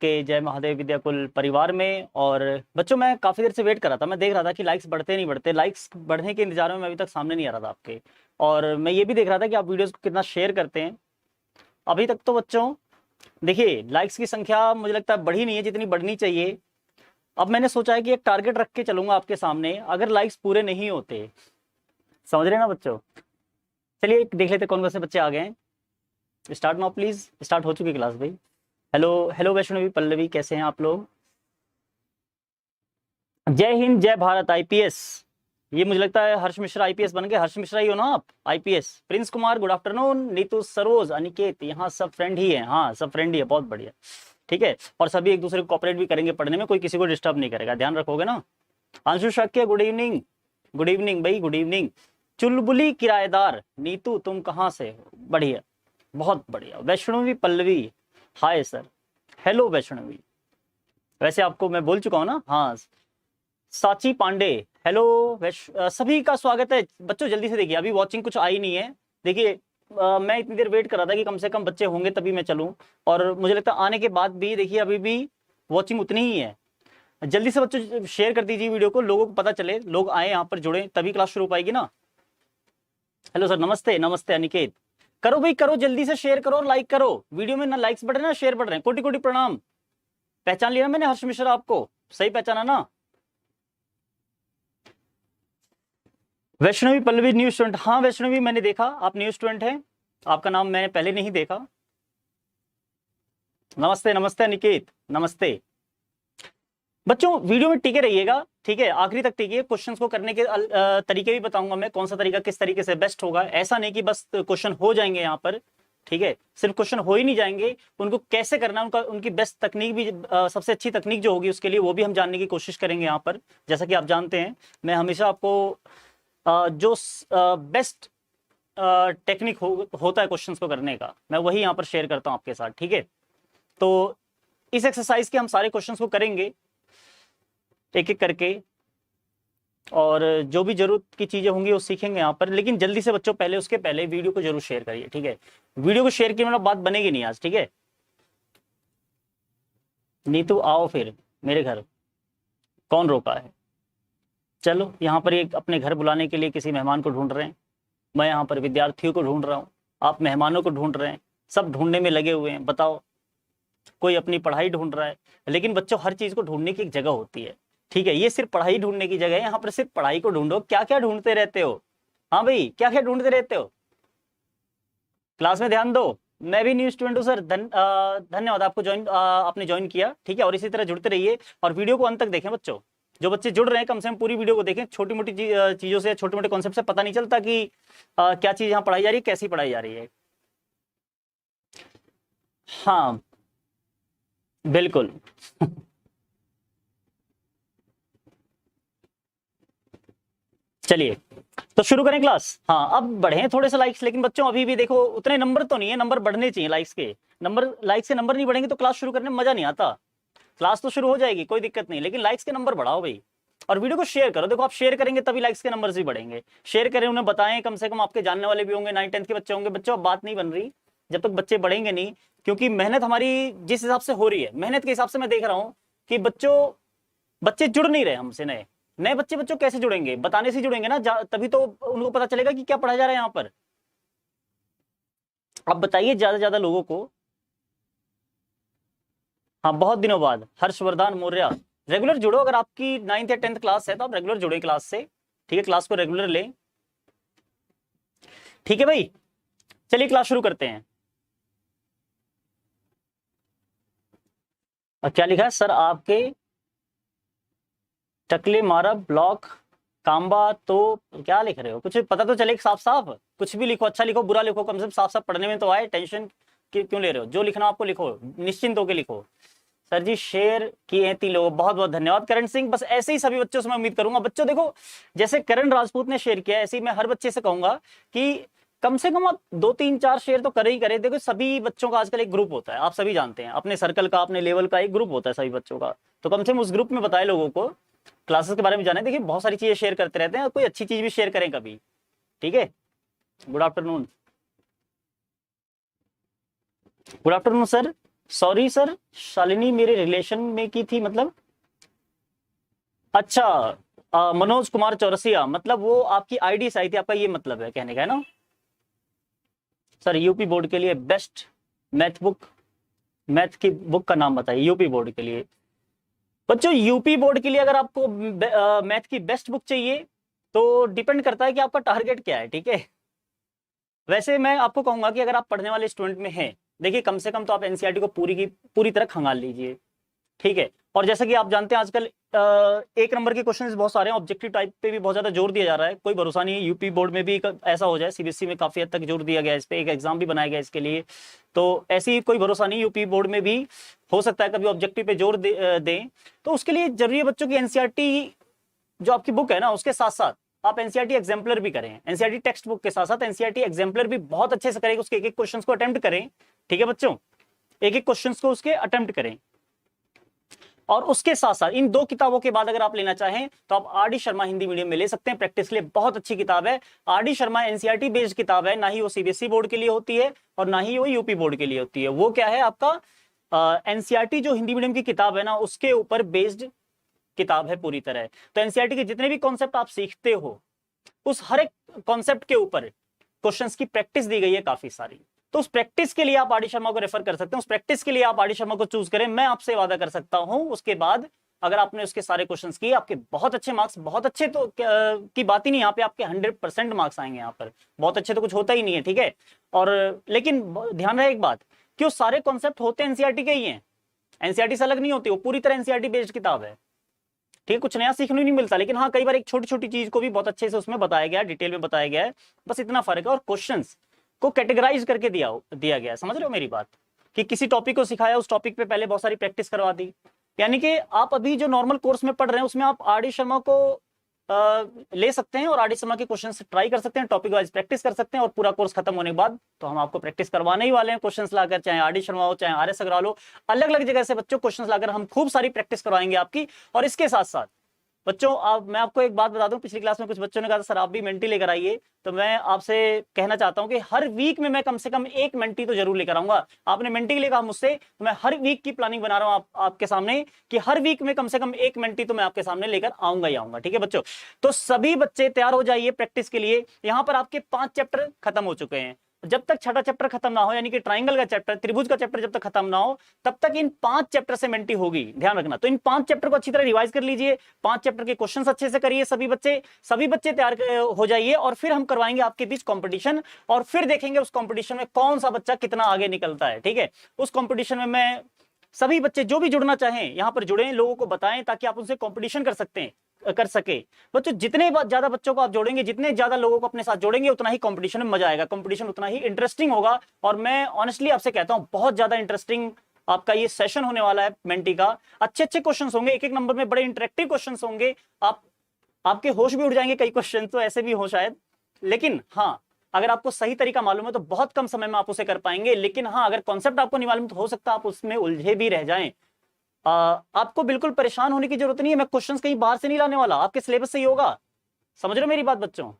आपके जय महादेव विद्याकुल परिवार में। और बच्चों मैं काफ़ी देर से वेट कर रहा था, मैं देख रहा था कि लाइक्स बढ़ते नहीं बढ़ते, लाइक्स बढ़ने के इंतजार में मैं अभी तक सामने नहीं आ रहा था आपके। और मैं ये भी देख रहा था कि आप वीडियोस को कितना शेयर करते हैं। अभी तक तो बच्चों देखिए लाइक्स की संख्या मुझे लगता है बढ़ी नहीं है जितनी बढ़नी चाहिए। अब मैंने सोचा है कि एक टारगेट रख के चलूंगा आपके सामने, अगर लाइक्स पूरे नहीं होते, समझ रहे ना बच्चों। चलिए देख लेते कौन कौन से बच्चे आ गए हैं। स्टार्ट नाउ प्लीज, स्टार्ट हो चुकी क्लास भाई। हेलो हेलो वैष्णवी पल्लवी, कैसे हैं आप लोग? जय हिंद जय भारत आईपीएस। ये मुझे लगता है हर्ष मिश्रा आईपीएस बन गए। हर्ष मिश्रा ही हो ना आप IPS? Prince Kumar good afternoon. Neetu Saroj Aniket, यहाँ सब फ्रेंड ही है। हाँ सब फ्रेंड ही है, बहुत बढ़िया। ठीक है, और सभी एक दूसरे को कॉपरेट भी करेंगे पढ़ने में, कोई किसी को डिस्टर्ब नहीं करेगा, ध्यान रखोगे ना। अंशु शक्य गुड इवनिंग। गुड इवनिंग भाई, गुड इवनिंग। चुलबुली किराएदार, नीतू तुम कहाँ से हो? बढ़िया, बहुत बढ़िया। Vaishnavi Pallavi hi sir, hello Vaishnavi. वैसे आपको मैं बोल चुका हूँ ना। हाँ साची पांडे हेलो। सभी का स्वागत है बच्चों। जल्दी से देखिए, अभी वॉचिंग कुछ आई नहीं है। देखिए मैं इतनी देर वेट कर रहा था कि कम से कम बच्चे होंगे तभी मैं चलूं, और मुझे लगता है आने के बाद भी देखिए अभी भी वॉचिंग उतनी ही है। जल्दी से बच्चों शेयर कर दीजिए वीडियो को, लोगों को पता चले, लोग आए यहाँ पर जुड़े, तभी क्लास शुरू हो पाएगी ना। हेलो सर, नमस्ते नमस्ते अनिकेत। करो भाई करो, जल्दी से शेयर करो और लाइक करो। वीडियो में ना लाइक्स बढ़ रहे हैं ना शेयर बढ़ रहे हैं। कोटि कोटि प्रणाम। पहचान लिया मैंने हर्ष मिश्रा आपको? सही पहचाना ना? Vaishnavi Pallavi new student. हाँ वैष्णवी मैंने देखा आप न्यू स्टूडेंट हैं, आपका नाम मैंने पहले नहीं देखा। नमस्ते नमस्ते अनिकेत, नमस्ते। बच्चों वीडियो में टिके रहिएगा, ठीक है, आखिरी तक टिके। क्वेश्चंस को करने के तरीके भी बताऊंगा मैं, कौन सा तरीका किस तरीके से बेस्ट होगा। ऐसा नहीं कि बस क्वेश्चन हो जाएंगे यहाँ पर, ठीक है, सिर्फ क्वेश्चन हो ही नहीं जाएंगे, उनको कैसे करना, उनकी बेस्ट तकनीक भी, सबसे अच्छी तकनीक जो होगी उसके लिए, वो भी हम जानने की कोशिश करेंगे यहाँ पर। जैसा कि आप जानते हैं मैं हमेशा आपको जो बेस्ट टेक्निक होता है क्वेश्चंस को करने का, मैं वही यहाँ पर शेयर करता हूँ आपके साथ, ठीक है। तो इस एक्सरसाइज के हम सारे क्वेश्चंस को करेंगे एक एक करके, और जो भी जरूरत की चीजें होंगी वो सीखेंगे यहाँ पर। लेकिन जल्दी से बच्चों पहले, उसके पहले वीडियो को जरूर शेयर करिए, ठीक है। वीडियो को शेयर किए मतलब बात बनेगी नहीं आज, ठीक है। नीतू आओ फिर मेरे घर, कौन रोका है? चलो यहाँ पर एक अपने घर बुलाने के लिए किसी मेहमान को ढूंढ रहे हैं, मैं यहाँ पर विद्यार्थियों को ढूंढ रहा हूँ, आप मेहमानों को ढूंढ रहे हैं, सब ढूंढने में लगे हुए हैं। बताओ, कोई अपनी पढ़ाई ढूंढ रहा है। लेकिन बच्चों हर चीज को ढूंढने की एक जगह होती है, ठीक है। ये सिर्फ पढ़ाई ढूंढने की जगह है, यहाँ पर सिर्फ पढ़ाई को ढूंढो। क्या क्या ढूंढते रहते हो? हाँ भाई क्या क्या ढूंढते रहते हो? क्लास में ध्यान दो। मैं भी न्यू स्टूडेंट हूँ सर। धन्यवाद आपको आपने ज्वाइन किया, ठीक है। और इसी तरह जुड़ते रहिए और वीडियो को अंत तक देखें बच्चों। जो बच्चे जुड़ रहे हैं कम से कम पूरी वीडियो को देखें। छोटी मोटी चीजों से, छोटे मोटे कॉन्सेप्ट से पता नहीं चलता कि क्या चीज यहाँ पढ़ाई जा रही है, कैसी पढ़ाई जा रही है। हाँ बिल्कुल। चलिए तो शुरू करें क्लास। हाँ अब बढ़े थोड़े से लाइक्स, लेकिन बच्चों अभी भी देखो उतने नंबर तो नहीं है, नंबर बढ़ने चाहिए लाइक्स के। लाइक्स के नंबर नहीं बढ़ेंगे तो क्लास शुरू करने में मजा नहीं आता। क्लास तो शुरू हो जाएगी, कोई दिक्कत नहीं, लेकिन लाइक्स के नंबर बढ़ाओ भाई। और वीडियो को शेयर करो, देखो आप शेयर करेंगे तभी लाइक्स के नंबर्स भी बढ़ेंगे। शेयर करें, उन्हें बताएं, कम से कम आपके जानने वाले भी होंगे, 9th 10th के बच्चे होंगे। बच्चों अब बात नहीं बन रही जब तक बच्चे बढ़ेंगे नहीं, क्योंकि मेहनत हमारी जिस हिसाब से हो रही है, मेहनत के हिसाब से मैं देख रहा हूँ कि बच्चे जुड़ नहीं रहे हमसे। नए नए बच्चों कैसे जुड़ेंगे? बताने से जुड़ेंगे ना, तभी तो उनको पता चलेगा कि क्या पढ़ाया जा रहा है यहाँ पर। आप बताइए ज्यादा से ज्यादा लोगों को। हाँ बहुत दिनों बाद हर्षवर्धन मौर्य, रेगुलर जुड़ो। अगर आपकी 9th या 10th क्लास है तो आप रेगुलर जुड़े क्लास से, ठीक है, क्लास को रेगुलर लें, ठीक है भाई। चलिए क्लास शुरू करते हैं। और क्या लिखा है सर आपके? टकले मारा ब्लॉक कांबा, तो क्या लिख रहे हो? कुछ पता तो चले साफ साफ। कुछ भी लिखो, अच्छा लिखो बुरा लिखो, कम से कम साफ साफ पढ़ने में तो आए। टेंशन क्यों ले रहे हो? जो लिखना आपको लिखो, निश्चिंत होकर लिखो। सर जी शेयर किए 3 लोग, बहुत बहुत धन्यवाद। करण सिंह, बस ऐसे ही सभी बच्चों से मैं उम्मीद करूंगा। बच्चों देखो जैसे करण राजपूत ने शेयर किया, ऐसे ही मैं हर बच्चे से कहूंगा कि कम से कम आप 2 3 4 शेयर तो करे ही करे। देखो सभी बच्चों का आजकल एक ग्रुप होता है, आप सभी जानते हैं, अपने सर्कल का, अपने लेवल का एक ग्रुप होता है सभी बच्चों का। तो कम से कम उस ग्रुप में बताए लोगों को, क्लासेस के बारे में जाने। देखिए बहुत सारी चीजें शेयर करते रहते हैं, कोई अच्छी चीज भी शेयर करें कभी, ठीक है। Good afternoon, good afternoon sir. Sorry sir, Shalini मेरे रिलेशन में की थी मतलब? अच्छा, मनोज कुमार चौरसिया, मतलब वो आपकी आईडी से आई थी, आपका ये मतलब है कहने का, है ना? सर यूपी बोर्ड के लिए बेस्ट मैथ बुक, मैथ की बुक का नाम बताइए यूपी बोर्ड के लिए। बच्चों यूपी बोर्ड के लिए अगर आपको मैथ की बेस्ट बुक चाहिए तो डिपेंड करता है कि आपका टारगेट क्या है, ठीक है। वैसे मैं आपको कहूंगा कि अगर आप पढ़ने वाले स्टूडेंट में हैं, देखिए कम से कम तो आप एनसीईआरटी को पूरी की पूरी तरह खंगाल लीजिए, ठीक है। और जैसा कि आप जानते हैं आजकल एक नंबर के क्वेश्चन बहुत सारे हैं, ऑब्जेक्टिव टाइप पे भी बहुत ज्यादा जोर दिया जा रहा है, कोई भरोसा नहीं है यूपी बोर्ड में भी ऐसा हो जाए। सीबीएसई में काफी हद तक जोर दिया गया है इस पे, एक एग्जाम भी बनाया गया इसके लिए, तो ऐसी कोई भरोसा नहीं, यूपी बोर्ड में भी हो सकता है कभी ऑब्जेक्टिव पे जोर दें। तो उसके लिए जरूरी है बच्चों की एनसीईआरटी जो आपकी बुक है ना, उसके साथ साथ आप एनसीईआरटी एग्जाम्पलर भी करें। एनसीईआरटी टेक्स्ट बुक के साथ साथ एनसीईआरटी एग्जाम्पलर भी बहुत अच्छे से करें, उसके एक एक क्वेश्चन को अटेम्प्ट करें, ठीक है बच्चों, एक एक क्वेश्चन को उसके अटेम्प्ट करें। और उसके साथ साथ इन दो किताबों के बाद अगर आप लेना चाहें तो आप R D Sharma Hindi medium में ले सकते हैं, प्रैक्टिस के लिए बहुत अच्छी किताब है। R D Sharma NCERT based किताब है, ना ही वो सीबीएसई बोर्ड के लिए होती है और ना ही वो यूपी बोर्ड के लिए होती है। वो क्या है, आपका एनसीईआरटी जो हिंदी मीडियम की किताब है ना, उसके ऊपर बेस्ड किताब है पूरी तरह। तो एनसीईआरटी के जितने भी कॉन्सेप्ट आप सीखते हो उस हर एक कॉन्सेप्ट के ऊपर क्वेश्चंस की प्रैक्टिस दी गई है काफी सारी। तो उस प्रैक्टिस के लिए आप आर डी शर्मा को रेफर कर सकते हैं, उस प्रैक्टिस के लिए आप आर डी शर्मा को चूज करें। मैं आपसे वादा कर सकता हूं उसके बाद अगर आपने उसके सारे क्वेश्चंस किए, आपके बहुत अच्छे मार्क्स, बहुत अच्छे तो की बात ही नहीं, यहाँ पे आपके 100% मार्क्स आएंगे। यहाँ पर बहुत अच्छे तो कुछ होता ही नहीं है, ठीक है। और लेकिन ध्यान रहे एक बात कि वो सारे कॉन्सेप्ट होते एनसीईआरटी के ही हैं, एनसीईआरटी से अलग नहीं होती, वो पूरी तरह एनसीईआरटी बेस्ड किताब है, ठीक है। कुछ नया सीखने नहीं मिलता, लेकिन हाँ कई बार एक छोटी छोटी चीज को भी बहुत अच्छे से उसमें बताया गया है, डिटेल में बताया गया है, बस इतना फर्क है। और क्वेश्चंस को कैटेगराइज करके दिया गया है, समझ रहे हो मेरी बात, कि किसी टॉपिक को सिखाया, उस टॉपिक पे पहले बहुत सारी प्रैक्टिस करवा दी। यानी कि आप अभी जो नॉर्मल कोर्स में पढ़ रहे हैं उसमें आप आर डी शर्मा को ले सकते हैं और आर डी शर्मा के क्वेश्चन ट्राई कर सकते हैं, टॉपिक वाइज प्रैक्टिस कर सकते हैं। और पूरा कोर्स खत्म होने के बाद तो हम आपको प्रैक्टिस करवाने ही वाले हैं क्वेश्चन लाकर, चाहे आर डी शर्मा हो चाहे आर एस अग्रवाल हो, अलग अलग जगह से बच्चों क्वेश्चन लाकर हम खूब सारी प्रैक्टिस करवाएंगे आपकी। और इसके साथ साथ बच्चों मैं आपको एक बात बता दूं, पिछली क्लास में कुछ बच्चों ने कहा था सर आप भी मेंटी लेकर आइए, तो मैं आपसे कहना चाहता हूं कि हर वीक में मैं कम से कम एक मेंटी तो जरूर लेकर आऊंगा। आपने मेंटी के लिए कहा मुझसे, तो मैं हर वीक की प्लानिंग बना रहा हूं आपके सामने कि हर वीक में कम से कम एक मेंटी तो मैं आपके सामने लेकर आऊंगा ही आऊंगा, ठीक है बच्चों। तो सभी बच्चे तैयार हो जाइए प्रैक्टिस के लिए। यहां पर आपके 5 चैप्टर खत्म हो चुके हैं, जब तक छठा चैप्टर खत्म ना हो, यानी कि ट्राइंगल का चैप्टर, त्रिभुज का चैप्टर जब तक खत्म ना हो, तब तक इन 5 चैप्टर से मेंटी होगी, ध्यान रखना। तो इन 5 चैप्टर को अच्छी तरह रिवाइज कर लीजिए, 5 चैप्टर के क्वेश्चंस अच्छे से करिए, सभी बच्चे तैयार हो जाइए। और फिर हम करवाएंगे आपके बीच कंपटीशन, और फिर देखेंगे उस कंपटीशन में कौन सा बच्चा कितना आगे निकलता है, ठीक है। उस कंपटीशन में मैं सभी बच्चे जो भी जुड़ना चाहें यहां पर जुड़े, लोगों को बताएं ताकि आप उनसे कंपटीशन कर सके। बच्चों जितने ज्यादा बच्चों को आप जोड़ेंगे, जितने ज्यादा लोगों को अपने साथ जोड़ेंगे, उतना ही कंपटीशन में मजा आएगा, कंपटीशन उतना ही इंटरेस्टिंग होगा। और मैं ऑनेस्टली आपसे कहता हूं बहुत ज्यादा इंटरेस्टिंग आपका ये सेशन होने वाला है मेंटी का। अच्छे अच्छे क्वेश्चंस होंगे, एक एक नंबर में बड़े इंटरेक्टिव क्वेश्चंस होंगे, आपके होश भी उड़ जाएंगे, कई क्वेश्चन तो ऐसे भी हो शायद। लेकिन हाँ अगर आपको सही तरीका मालूम है तो बहुत कम समय में आप उसे कर पाएंगे। लेकिन हाँ अगर कॉन्सेप्ट आपको नहीं मालूम तो हो सकता है आप उसमें उलझे भी रह जाएं। आपको बिल्कुल परेशान होने की जरूरत नहीं है, मैं क्वेश्चंस कहीं बाहर से नहीं लाने वाला, आपके सिलेबस से ही होगा। समझ रहे हो मेरी बात बच्चों?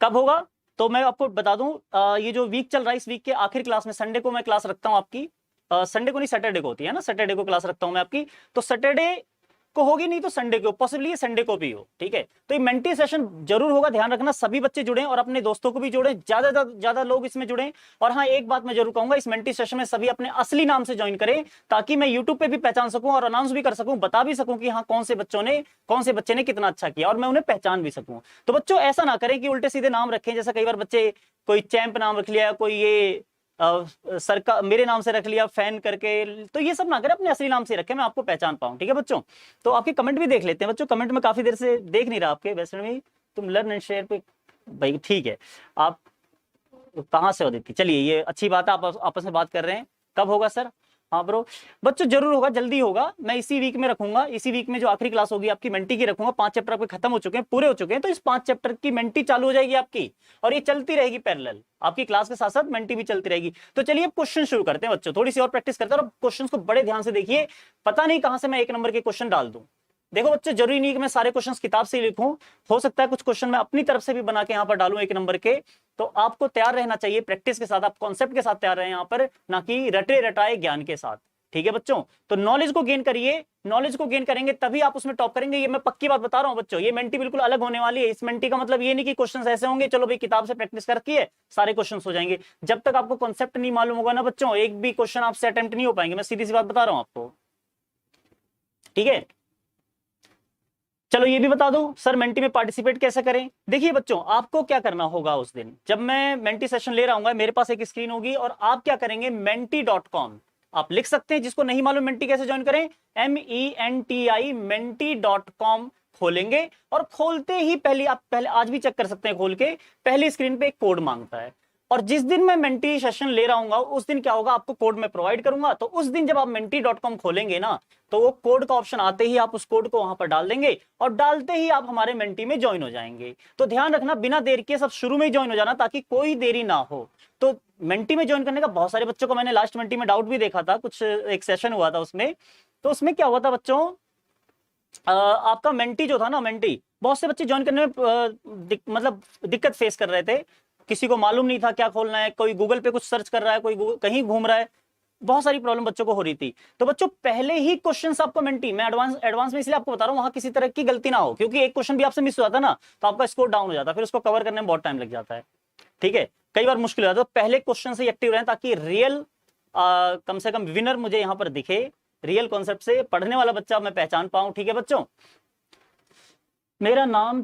कब होगा तो मैं आपको बता दूं, ये जो वीक चल रहा है इस वीक के आखिरी क्लास में संडे को मैं क्लास रखता हूं आपकी, संडे को नहीं सैटरडे को होती है ना, सैटरडे को क्लास रखता हूं मैं आपकी। तो सैटरडे को होगी, नहीं तो संडे को, पॉसिबली संडे को भी हो, ठीक है। तो ये मेंटी सेशन जरूर होगा, ध्यान रखना। सभी बच्चे जुड़े और अपने दोस्तों को भी जोड़ें, ज्यादा लोग इसमें जुड़ें। और हाँ एक बात मैं जरूर कहूंगा, इस मेंटी सेशन में सभी अपने असली नाम से ज्वाइन करें, ताकि मैं यूट्यूब पे भी पहचान सकूं और अनाउंस भी कर सकूं, बता भी सकूं कि हाँ कौन से बच्चे ने कितना अच्छा किया, और मैं उन्हें पहचान भी सकूं। तो बच्चों ऐसा ना करें कि उल्टे सीधे नाम रखें, जैसा कई बार बच्चे कोई चैंप नाम रख लिया, कोई ये सरकार मेरे नाम से रख लिया फैन करके, तो ये सब ना करें, अपने असली नाम से रखें, मैं आपको पहचान पाऊं, ठीक है बच्चों। तो आपके कमेंट भी देख लेते हैं बच्चों, कमेंट में काफी देर से देख नहीं रहा आपके। वैसे में तुम लर्न एंड शेयर पे भाई ठीक है, आप कहाँ से हो दीप्ति? चलिए ये अच्छी बात है, आप आपस में बात कर रहे हैं। कब होगा सर? हाँ ब्रो बच्चों जरूर होगा, जल्दी होगा। मैं इसी वीक में रखूंगा, इसी वीक में जो आखिरी क्लास होगी आपकी मेंटी की रखूंगा। 5 चैप्टर आपके खत्म हो चुके हैं, पूरे हो चुके हैं, तो इस 5 चैप्टर की मेंटी चालू हो जाएगी आपकी, और ये चलती रहेगी पैरेलल, आपकी क्लास के साथ साथ मेंटी भी चलती रहेगी। तो चलिए अब क्वेश्चन शुरू करते हैं बच्चों, थोड़ी सी और प्रैक्टिस करते हैं। और क्वेश्चन को बड़े ध्यान से देखिए, पता नहीं कहां से मैं एक नंबर के क्वेश्चन डाल दूं, देखो बच्चों, जरूरी नहीं कि मैं सारे क्वेश्चंस किताब से ही लिखूं, हो सकता है कुछ क्वेश्चन मैं अपनी तरफ से भी बना के यहाँ पर डालूं 1 नंबर के। तो आपको तैयार रहना चाहिए प्रैक्टिस के साथ, आप कॉन्सेप्ट के साथ तैयार रहे यहाँ पर, ना कि रटे रटाए ज्ञान के साथ। ठीक है बच्चों, तो नॉलेज को गेन करिए, नॉलेज को गेन करेंगे तभी आप उसमें टॉप करेंगे, ये मैं पक्की बात बता रहा हूं बच्चों। ये मेंटी बिल्कुल अलग होने वाली है। इस मेंटी का मतलब ये नहीं कि क्वेश्चंस ऐसे होंगे चलो भाई किताब से प्रैक्टिस करके है सारे क्वेश्चंस हो जाएंगे। जब तक आपको कॉन्सेप्ट नहीं मालूम होगा ना बच्चों, एक भी क्वेश्चन आपसे अटेम्प्ट नहीं हो पाएंगे, मैं सीधी सी बात बता रहा हूं आपको। ठीक है, चलो ये भी बता दो सर मेंटी में पार्टिसिपेट कैसे करें। देखिए बच्चों, आपको क्या करना होगा, उस दिन जब मैं मेंटी सेशन ले रहा हूँ, मेरे पास एक स्क्रीन होगी और आप क्या करेंगे, menti.com आप लिख सकते हैं। जिसको नहीं मालूम मेंटी कैसे ज्वाइन करें, MENTI menti.com खोलेंगे और खोलते ही पहले आज भी चेक कर सकते हैं खोल के, पहली स्क्रीन पे एक कोड मांगता है। और जिस दिन मैं मेंटी सेशन ले रहा हूँ उस दिन क्या होगा, आपको कोड मैं प्रोवाइड करूंगा। तो उस दिन जब आप menti.com खोलेंगे ना, तो वो कोड का ऑप्शन आते ही आप उस कोड को वहां पर डाल देंगे और डालते ही आप हमारे मेंटी में ज्वाइन हो जाएंगे। तो ध्यान रखना, बिना देर के सब शुरू में ही ज्वाइन हो जाना ताकि कोई देरी ना हो। तो मेंटी में ज्वाइन करने का बहुत सारे बच्चों को मैंने लास्ट मेंटी में डाउट भी देखा था, कुछ एक सेशन हुआ था उसमें। तो उसमें क्या हुआ था बच्चों, आपका मेंटी जो था ना, मेंटी बहुत से बच्चे ज्वाइन करने में मतलब दिक्कत फेस कर रहे थे। किसी को मालूम नहीं था क्या खोलना है, कोई गूगल पे कुछ सर्च कर रहा है, कोई कहीं घूम रहा है, बहुत सारी प्रॉब्लम बच्चों को हो रही थी। तो बच्चों पहले ही क्वेश्चंस आपको मेंटी, मैं एडवांस में इसलिए आपको बता रहा हूं वहां किसी तरह की गलती ना हो, क्योंकि एक क्वेश्चन भी आपसे मिस हुआ था ना तो आपका स्कोर डाउन हो जाता है, फिर उसको कवर करने में बहुत टाइम लग जाता है। ठीक है, कई बार मुश्किल हो जाता है। तो पहले क्वेश्चन से एक्टिव रहें ताकि रियल कम से कम विनर मुझे यहाँ पर दिखे, रियल कॉन्सेप्ट से पढ़ने वाला बच्चा मैं पहचान पाऊं। ठीक है बच्चों, मेरा नाम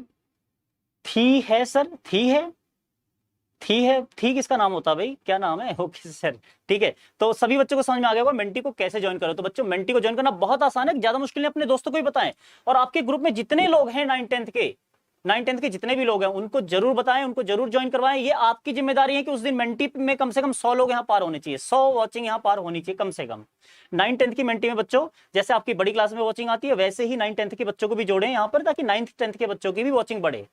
थी है सर, थी किसका नाम होता है भाई, क्या नाम है, ओके सर। ठीक है, तो सभी बच्चों को समझ में आ गया होगा मेंटी को कैसे ज्वाइन करो। तो बच्चों मेंटी को ज्वाइन करना बहुत आसान है, ज्यादा मुश्किल नहीं, अपने दोस्तों को भी बताएं। और आपके ग्रुप में जितने लोग हैं 9th 10th के जितने भी लोग हैं उनको जरूर बताएं, उनको जरूर ज्वाइन करवाएं। ये आपकी जिम्मेदारी है कि उस दिन मेंटी में कम से कम 100 लोग यहाँ पार होने चाहिए, 100 वॉचिंग यहाँ पार होनी चाहिए कम से कम। 9th 10th की मेंटी में बच्चों, जैसे आपकी बड़ी क्लास में वॉचिंग आती है वैसे ही 9th 10th के बच्चों को भी जोड़ें यहाँ पर, ताकि 9th 10th के बच्चों की भी वॉचिंग बढ़े।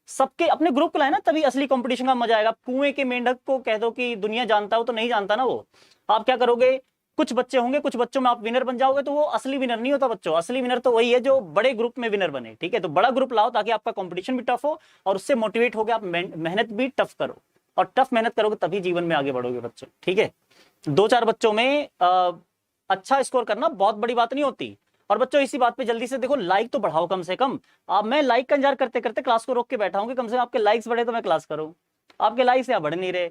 सबके अपने ग्रुप लाए ना, तभी असली कंपटीशन का मजा आएगा। कुएं के मेंढक को कह दो कि दुनिया जानता हो तो नहीं जानता ना वो। आप क्या करोगे, कुछ बच्चे होंगे, कुछ बच्चों में आप विनर बन जाओगे, तो वो असली विनर नहीं होता बच्चों। असली विनर तो वही है जो बड़े ग्रुप में विनर बने। ठीक है, तो बड़ा ग्रुप लाओ ताकि आपका कंपटीशन भी टफ हो और उससे मोटिवेट होकर आप मेहनत भी टफ करो, और टफ मेहनत करोगे तभी जीवन में आगे बढ़ोगे बच्चों। ठीक है, 2-4 बच्चों में अच्छा स्कोर करना बहुत बड़ी बात नहीं होती। और बच्चों इसी बात पे जल्दी से देखो, लाइक तो बढ़ाओ कम से कम। अब मैं लाइक का इंतजार करते करते क्लास को रोक के बैठा हूं कि कम से कम आपके लाइक्स बढ़े तो मैं क्लास करूं। आपके लाइक्स यहाँ बढ़ नहीं रहे।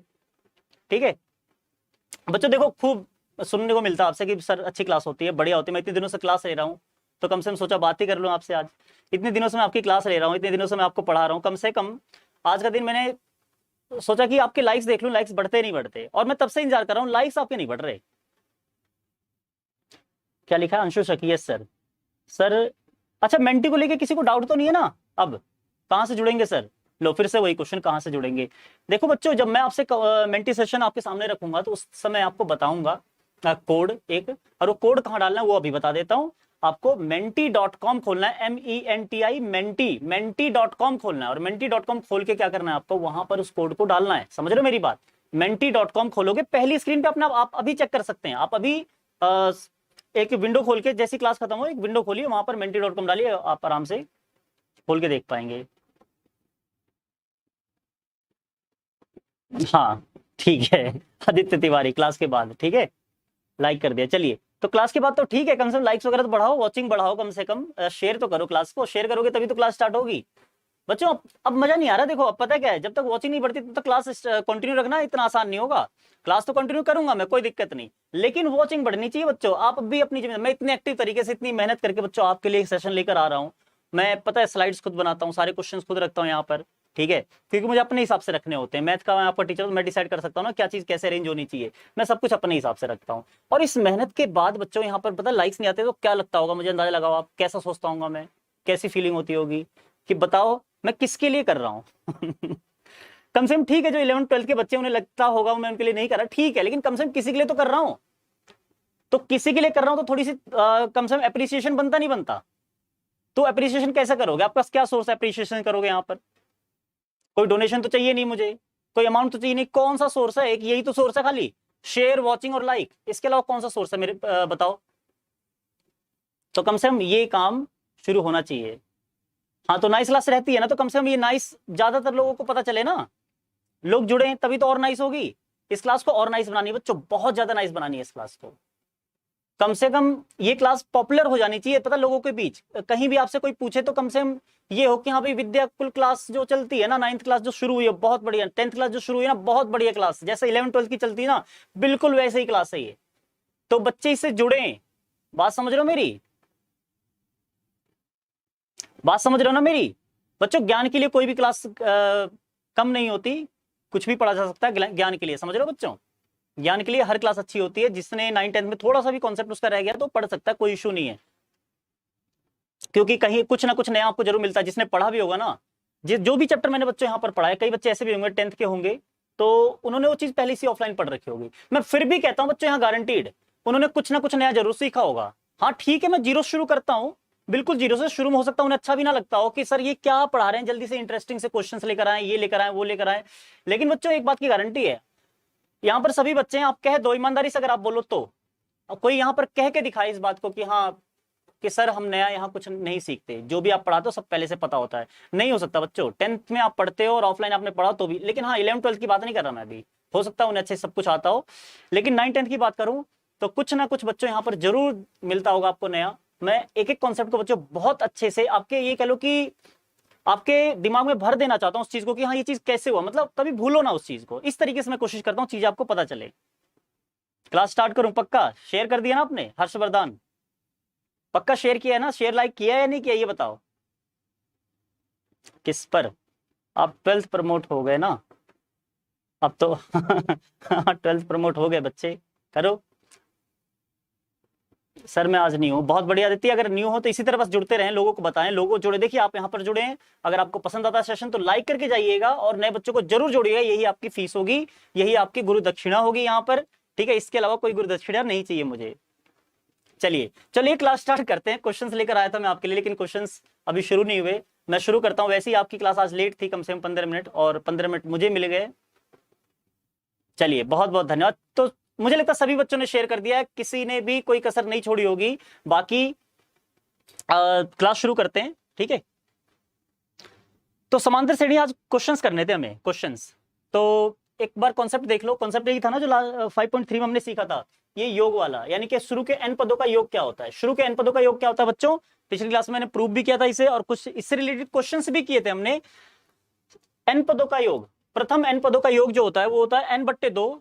ठीक है बच्चों, देखो खूब सुनने को मिलता है आपसे कि सर अच्छी क्लास होती है, बढ़िया होती है। मैं इतने दिनों से क्लास ले रहा हूँ तो कम से कम सोचा बात ही कर लूँ आपसे आज। इतने दिनों से मैं आपकी क्लास ले रहा हूँ, इतने दिनों से मैं आपको पढ़ा रहा हूँ, कम से कम आज का दिन मैंने सोचा कि आपके लाइक्स देख लूं, लाइक्स बढ़ते नहीं बढ़ते। और मैं तब से इंतजार कर रहा हूँ, लाइक्स आपके नहीं बढ़ रहे। क्या लिखा है Anshu shaky, yes sir. Sir अच्छा, मेंटी को लेके किसी को डाउट तो नहीं है ना, अब कहां से जुड़ेंगे सर। लो फिर से वही क्वेश्चन, कहां से जुड़ेंगे। देखो बच्चों, जब मैं आपसे मेंटी सेशन आपके सामने रखूंगा तो उस समय आपको बताऊंगा कोड एक, और वो कोड कहां डालना है वो अभी बता देता हूं आपको। menti.com खोलना है, MENTI menti.com खोलना है। और menti.com खोल के क्या करना है आपको, वहां पर उस कोड को डालना है। समझ रहे हो मेरी बात। menti.com खोलोगे, पहली स्क्रीन पे अपना आप अभी चेक कर सकते हैं। आप अभी एक विंडो खोल के, जैसी क्लास खत्म हो एक विंडो खोलिए, वहां पर menti.com डालिए, आप आराम से खोल के देख पाएंगे। हाँ ठीक है, आदित्य तिवारी क्लास के बाद, ठीक है लाइक कर दिया। चलिए, तो क्लास के बाद तो ठीक है, कम से कम लाइक्स वगैरह तो बढ़ाओ, वॉचिंग बढ़ाओ, कम से कम शेयर तो करो क्लास को। शेयर करोगे तभी तो क्लास स्टार्ट होगी बच्चों। अब मजा नहीं आ रहा, देखो अब पता है क्या है, जब तक वॉचिंग नहीं बढ़ती तब तक क्लास कंटिन्यू रखना इतना आसान नहीं होगा। क्लास तो कंटिन्यू करूंगा मैं, कोई दिक्कत नहीं, लेकिन वॉचिंग बढ़नी चाहिए बच्चों। आप भी अपनी जिम्मेदारी, मैं इतने एक्टिव तरीके से इतनी मेहनत करके बच्चों आपके लिए एक सेशन लेकर आ रहा हूँ। मैं पता है स्लाइड्स खुद बनाता हूँ, सारे क्वेश्चन खुद रखता हूँ यहाँ पर। ठीक है, क्योंकि मुझे अपने हिसाब से रखने होते हैं। मैथ का मैं आपका टीचर, मैं डिसाइड कर सकता हूँ ना क्या चीज कैसे अरेंज होनी चाहिए। मैं सब कुछ अपने हिसाब से रखता हूँ। और इस मेहनत के बाद बच्चों यहाँ पर पता लाइक्स नहीं आते तो क्या लगता होगा, मुझे अंदाजा लगाओ आप, कैसा सोचता हूँ मैं, कैसी फीलिंग होती होगी कि बताओ मैं किसके लिए कर रहा हूँ। कम से कम ठीक है, जो 11th 12th के बच्चे उन्हें लगता होगा मैं उनके लिए नहीं कर रहा, ठीक है, लेकिन कम से कम किसी के लिए तो कर रहा हूँ। तो किसी के लिए कर रहा हूँ तो थोड़ी सी कम से कम एप्रिसिएशन बनता नहीं बनता। तो एप्रिसिएशन कैसे करोगे, आपका क्या सोर्स है एप्रिसिएशन करोगे यहाँ पर। कोई डोनेशन तो चाहिए नहीं मुझे, कोई अमाउंट तो चाहिए नहीं, कौन सा सोर्स है, एक यही तो सोर्स है खाली, शेयर, वॉचिंग और लाइक। इसके अलावा कौन सा सोर्स है मेरे बताओ। तो कम से कम ये काम शुरू होना चाहिए। हाँ तो नाइस क्लास रहती है ना, तो कम से कम ये नाइस ज्यादातर लोगों को पता चले ना, लोग जुड़े हैं तभी तो और नाइस होगी। इस क्लास को और नाइस बनानी है बच्चों, बहुत ज्यादा नाइस बनानी है इस क्लास को। कम से कम ये क्लास पॉपुलर हो जानी चाहिए, पता लोगों के बीच। कहीं भी आपसे कोई पूछे तो कम से कम ये हो कि हाँ भाई विद्या कुल क्लास जो चलती है ना, 9th क्लास जो शुरू हुई है बहुत बढ़िया, 10th क्लास जो शुरू हुई है ना बहुत बढ़िया क्लास, जैसे 11th 12th की चलती है ना बिल्कुल वैसे ही क्लास है ये। तो बच्चे इससे जुड़े, बात समझ रहे हो मेरी, बात समझ रहे हो ना मेरी बच्चों। ज्ञान के लिए कोई भी क्लास कम नहीं होती, कुछ भी पढ़ा जा सकता है ज्ञान के लिए, समझ रहे हो बच्चों। ज्ञान के लिए हर क्लास अच्छी होती है। जिसने 9th 10th में थोड़ा सा भी कॉन्सेप्ट उसका रह गया तो पढ़ सकता है, कोई इशू नहीं है, क्योंकि कहीं कुछ ना कुछ नया आपको जरूर मिलता है। जिसने पढ़ा भी होगा ना, जो भी चैप्टर मैंने बच्चों यहाँ पर पढ़ा है, कई बच्चे ऐसे भी होंगे 10th के होंगे तो उन्होंने वो चीज पहले से ऑफलाइन पढ़ रखी होगी। मैं फिर भी कहता हूँ बच्चों यहाँ गारंटीड उन्होंने कुछ ना कुछ नया जरूर सीखा होगा। हाँ ठीक है, मैं जीरो शुरू करता हूँ, बिल्कुल जीरो से शुरू में हो सकता है उन्हें अच्छा भी ना लगता हो कि सर ये क्या पढ़ा रहे हैं, जल्दी से इंटरेस्टिंग से क्वेश्चंस लेकर आए, ये लेकर आए, वो लेकर आए। लेकिन बच्चों एक बात की गारंटी है, यहाँ पर सभी बच्चे हैं, आप कह दो ईमानदारी से अगर आप बोलो तो, कोई यहाँ पर कह के दिखाए इस बात को कि हाँ कि सर हम नया यहाँ कुछ नहीं सीखते, जो भी आप पढ़ाते हो सब पहले से पता होता है। नहीं हो सकता बच्चों, 10th में आप पढ़ते हो और ऑफलाइन आपने पढ़ा तो भी। लेकिन हाँ 11th 12th की बात नहीं कर रहा मैं अभी, हो सकता है उन्हें अच्छे सब कुछ आता हो, लेकिन 9th 10th की बात करूं तो कुछ ना कुछ बच्चों यहाँ पर जरूर मिलता होगा आपको नया। मैं एक एक कॉन्सेप्ट को बच्चों बहुत अच्छे से आपके ये कह लो कि आपके दिमाग में भर देना चाहता हूँ उस चीज को कि हाँ ये चीज कैसे हुआ, मतलब कभी भूलो ना उस चीज को। इस तरीके से मैं कोशिश करता हूँ चीजें आपको पता चले। क्लास स्टार्ट करूं पक्का? शेयर कर दिया ना आपने हर्षवर्धन, पक्का शेयर किया है ना, शेयर लाइक किया है या नहीं किया ये बताओ। किस पर? आप 12th प्रमोट हो गए ना अब तो 12th प्रमोट हो गए बच्चे, करो। सर मैं आज नहीं हूँ, बहुत बढ़िया आदित्य, अगर न्यू हो तो इसी तरह बस जुड़ते रहें, लोगों को बताएं, लोगों जुड़े। देखिए आप यहाँ पर जुड़े हैं, अगर आपको पसंद आता है सेशन तो लाइक करके जाइएगा और नए बच्चों को जरूर जोड़िएगा। यही आपकी फीस होगी, यही आपकी गुरु दक्षिणा होगी यहाँ पर, ठीक है। इसके अलावा कोई गुरु दक्षिणा नहीं चाहिए मुझे। चलिए क्लास स्टार्ट करते हैं। क्वेश्चंस लेकर आया था मैं आपके लिए, लेकिन क्वेश्चंस अभी शुरू नहीं हुए। मैं शुरू करता हूँ। वैसे ही आपकी क्लास आज लेट थी, कम से कम 15 मिनट, और 15 मिनट मुझे मिल गए। चलिए बहुत बहुत धन्यवाद। तो मुझे लगता है सभी बच्चों ने शेयर कर दिया है, किसी ने भी कोई कसर नहीं छोड़ी होगी। बाकी क्लास शुरू करते हैं, ठीक है। तो समांतर श्रेणी आज क्वेश्चंस करने थे हमें, क्वेश्चंस। तो एक बार कॉन्सेप्ट देख लो। कॉन्सेप्ट यही था ना जो 5.3 में हमने सीखा था, ये योग वाला, यानी कि शुरू के n पदों का योग क्या होता है। शुरू के n पदों का योग क्या होता है बच्चों? पिछली क्लास में मैंने प्रूव भी किया था इसे, और कुछ इससे रिलेटेड क्वेश्चंस भी किए थे हमने। n पदों का योग, प्रथम n पदों का योग जो होता है वो होता है n/2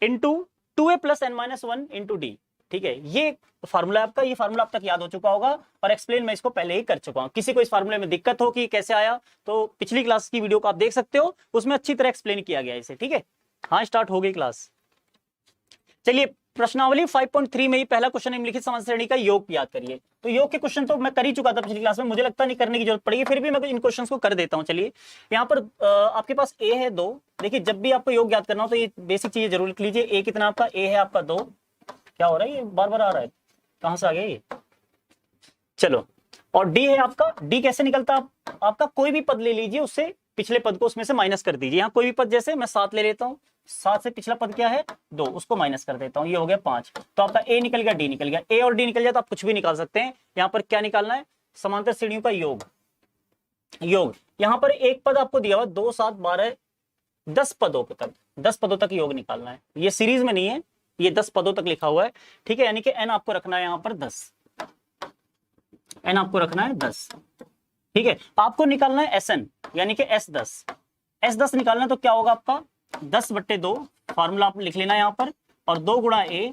into 2a + n-1 into d, ठीक है। ये फार्मूला आपका, ये फार्मूला अब तक याद हो चुका होगा और एक्सप्लेन मैं इसको पहले ही कर चुका हूं। किसी को इस फार्मूले में दिक्कत हो कि कैसे आया तो पिछली क्लास की वीडियो को आप देख सकते हो, उसमें अच्छी तरह एक्सप्लेन किया गया इसे, ठीक है। हाँ स्टार्ट हो गई क्लास। चलिए प्रश्नावली 5.3 में ही पहला क्वेश्चन निम्नलिखित समांतर श्रेणी का योग याद करिए। तो योग के क्वेश्चन तो मैं कर ही चुका था पिछली क्लास में, मुझे लगता नहीं करने की जरूरत पड़ेगी, फिर भी मैं इन क्वेश्चंस को कर देता हूं। चलिए यहाँ पर आपके पास a है 2। देखिए जब भी आपको योग याद करना हो तो ये बेसिक चीजें जरूर लिख लीजिए। a कितना आपका? a है आपका 2। क्या हो रहा है ये बार बार आ रहा है, कहां से आ गया ये? चलो, और d है आपका। d कैसे निकलता? आपका कोई भी पद ले लीजिए, उससे पिछले पद को उसमें से माइनस कर दीजिए। यहाँ कोई भी पद, जैसे मैं 7 ले लेता हूँ, 7 से पिछला पद क्या है? 2, उसको माइनस कर देता हूँ, ये हो गया 5। तो आपका a निकल गया, d निकल गया। a और d निकल जाए तो आप कुछ भी निकाल सकते हैं। यहाँ पर क्या निकालना है? समांतर श्रेणियों का योग। यहाँ पर एक पद आपको दिया हुआ 2, 7, 12, 10 पदों तक, 10 पदों तक योग निकालना है। ये सीरीज में नहीं है, ये 10 पदों तक लिखा हुआ है, ठीक है। यानी कि n आपको रखना है यहाँ पर 10, n आपको रखना है 10, ठीक है। आपको निकालना है SN, यानी कि S10 निकालना है। तो क्या होगा आपका? 10/2, फार्मूला आप लिख लेना यहाँ पर, और 2 गुणा a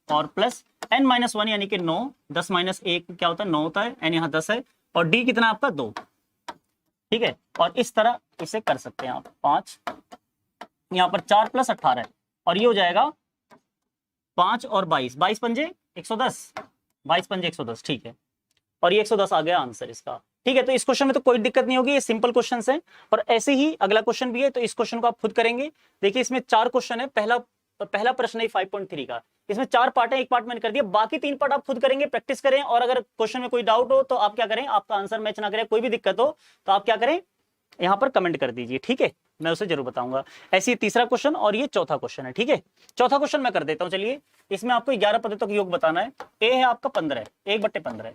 और प्लस n-1 यानी कि 9। 10 - 1 क्या होता है? 9 होता है। n यहाँ 10 है, और d कितना आपका? 2, ठीक है। और इस तरह इसे कर सकते हैं आप। 5 यहाँ पर 4 + 18, और ये हो जाएगा 5 और 22, 22 पंजे 110, 22 पंजे 110, ठीक है। और ये 110 आ गया आंसर इसका, ठीक है। तो इस क्वेश्चन में तो कोई दिक्कत नहीं होगी, ये सिंपल क्वेश्चन है। और ऐसे ही अगला क्वेश्चन भी है, तो इस क्वेश्चन को आप खुद करेंगे। देखिए इसमें 4 क्वेश्चन है, पहला प्रश्न है 5.3 का। इसमें 4 पार्ट है, एक पार्ट मैंने कर दिया, बाकी 3 पार्ट आप खुद करेंगे, प्रैक्टिस करें। और अगर क्वेश्चन में कोई डाउट हो तो आप क्या करें, आपका आंसर मैच ना करे, कोई भी दिक्कत हो तो आप क्या करें, यहाँ पर कमेंट कर दीजिए, ठीक है। मैं उसे जरूर बताऊंगा। ऐसे ही तीसरा क्वेश्चन और ये चौथा क्वेश्चन है, ठीक है। चौथा क्वेश्चन मैं कर देता हूँ। चलिए इसमें आपको 11 पदों तक योग बताना है। a है आपका 15, 1/15,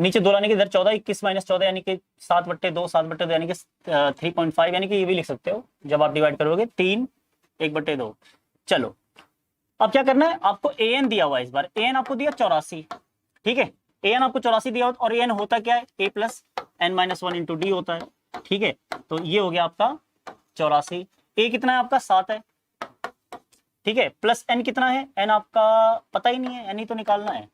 नीचे 2 लाने की इधर 14, 21 माइनस 14 यानी कि 7/2, 7/2 यानी कि 3.5, यानी कि ये भी लिख सकते हो जब आप डिवाइड करोगे 3 1/2। चलो अब क्या करना है आपको, an दिया हुआ है इस बार, an आपको दिया 84, ठीक है, an आपको 84 दिया और an होता क्या है, a plus n minus 1 into D होता है, ठीक है। तो ये हो गया आपका 84, a कितना है आपका 7 है, ठीक है, प्लस n कितना है, n आपका पता ही नहीं है, n ही तो निकालना है,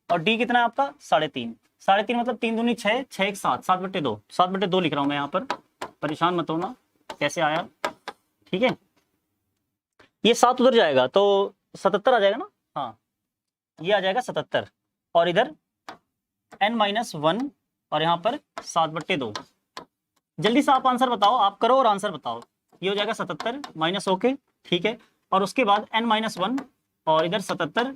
और d कितना है आपका 3.5, 3.5 मतलब 3 दूनी 6, 6 1 7, 7/2, 7/2 लिख रहा हूं मैं यहाँ पर, परेशान मत होना कैसे आया, ठीक है। ये 7 उधर जाएगा तो 77 आ जाएगा ना, हाँ ये आ जाएगा 77, और इधर n-1 और यहाँ पर 7/2। जल्दी से आप आंसर बताओ, आप करो और आंसर बताओ। ये हो जाएगा 77 माइनस, ओके ठीक है, और उसके बाद n-1 और इधर 77,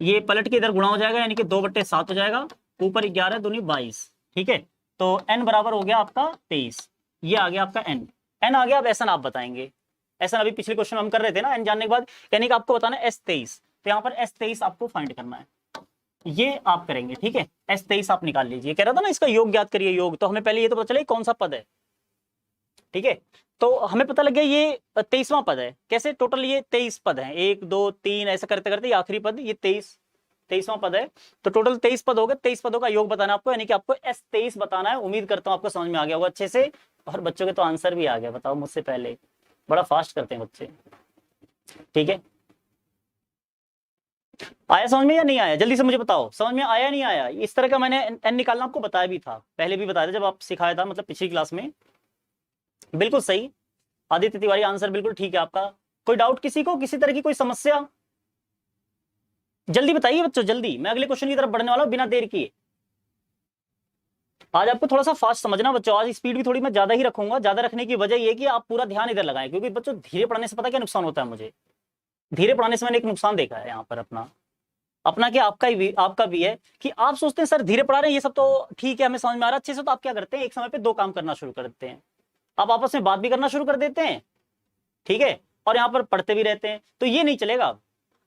ये पलट के इधर गुणा हो जाएगा यानी कि 2/7 हो जाएगा, ऊपर 11 दूनी 22, ठीक है। तो n बराबर हो गया आपका 23, ये आ गया आपका n आ गया। अब ऐसा आप बताएंगे, ऐसा अभी पिछले क्वेश्चन हम कर रहे थे ना, n जानने के बाद यानी कि आपको बताना है S23, तो यहाँ पर S23 आपको फाइंड करना है, ये आप करेंगे, ठीक है। S23 आप निकाल लीजिए, कह रहा था ना इसका योग ज्ञात करिए, योग तो हमें पहले ये तो पता चले कौन सा पद है, ठीक है। तो हमें पता लग गया ये 23वां पद है, कैसे, टोटल ये 23 पद हैं, 1 2 3 ऐसा करते करते आखिरी पद ये 23वां पद है, तो टोटल 23 पद हो गए, 23 पदों का योग बताना आपको, यानी कि आपको S23 बताना है। उम्मीद करता हूं आपको समझ में आ गया होगा अच्छे से, और बच्चों के तो आंसर भी आ गया, बताओ मुझसे पहले, बड़ा फास्ट करते हैं बच्चे, ठीक है। आया समझ में या नहीं आया, जल्दी से मुझे बताओ, समझ में आया नहीं आया। इस तरह का मैंने n निकालना आपको बताया भी था, पहले भी बताया था जब आप सिखाया था, मतलब पिछली क्लास में। बिल्कुल सही आदित्य तिवारी, आंसर बिल्कुल ठीक है आपका। कोई डाउट किसी को, किसी तरह की कोई समस्या, जल्दी बताइए बच्चों, जल्दी, मैं अगले क्वेश्चन की तरफ बढ़ने वाला हूं बिना देर किए। आज आपको थोड़ा सा फास्ट समझना बच्चों, आज स्पीड भी थोड़ी मैं ज्यादा ही रखूंगा। ज्यादा रखने की वजह ये कि आप पूरा ध्यान इधर लगाएं, क्योंकि बच्चों धीरे पढ़ने से पता क्या नुकसान होता है, मुझे धीरे पढ़ाने से मैंने एक नुकसान देखा है यहाँ पर, अपना अपना क्या आपका भी है कि आप सोचते हैं सर धीरे पढ़ा रहे हैं, ये सब तो ठीक है हमें समझ में आ रहा है अच्छे से, तो आप क्या करते हैं एक समय पे 2 काम करना शुरू कर देते हैं, आप आपस में बात भी करना शुरू कर देते हैं, ठीक है, और यहाँ पर पढ़ते भी रहते हैं, तो ये नहीं चलेगा।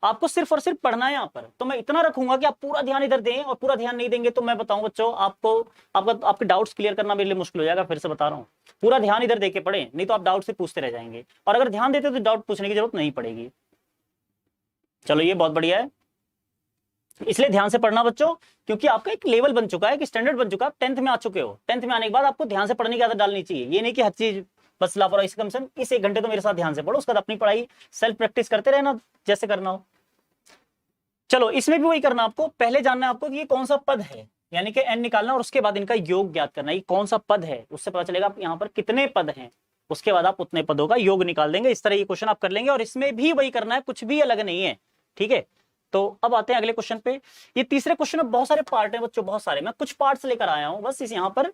आपको सिर्फ और सिर्फ पढ़ना है यहाँ पर, तो मैं इतना रखूंगा कि आप पूरा ध्यान इधर दें, और पूरा ध्यान नहीं देंगे तो मैं बताऊं बच्चों आपको, आपके डाउट्स क्लियर करना मेरे लिए मुश्किल हो जाएगा। फिर से बता रहा हूँ, पूरा ध्यान इधर देके पढ़े, नहीं तो आप डाउट से पूछते रह जाएंगे, और अगर ध्यान देते तो डाउट पूछने की जरूरत नहीं पड़ेगी। चलो ये बहुत बढ़िया है, इसलिए ध्यान से पढ़ना बच्चों, क्योंकि आपका एक लेवल बन चुका है, एक स्टैंडर्ड बन चुका है, 10th में आ चुके हो, 10th में आने के बाद आपको ध्यान से पढ़ने की आदत डालनी चाहिए। ये नहीं कि हर चीज बस लापरवाही से, कम से कम इस 1 घंटे तो मेरे साथ ध्यान से पढ़ो, उसके बाद अपनी पढ़ाई सेल्फ प्रैक्टिस करते रहना जैसे करना हो। चलो इसमें भी वही करना, आपको पहले जानना है आपको कि ये कौन सा पद है, यानी कि n निकालना, और उसके बाद इनका योग ज्ञात करना, ये कौन सा पद है, उससे पता चलेगा यहाँ पर कितने पद हैं, उसके बाद आप उतने पदों का योग निकाल देंगे। इस तरह ये क्वेश्चन आप कर लेंगे, और इसमें भी वही करना है, कुछ भी अलग नहीं है, ठीक है। तो अब आते हैं अगले क्वेश्चन पे। ये तीसरे क्वेश्चन में बहुत सारे पार्ट हैं बच्चों, बहुत सारे, मैं कुछ पार्ट्स लेकर आया हूं, बस इस यहाँ पर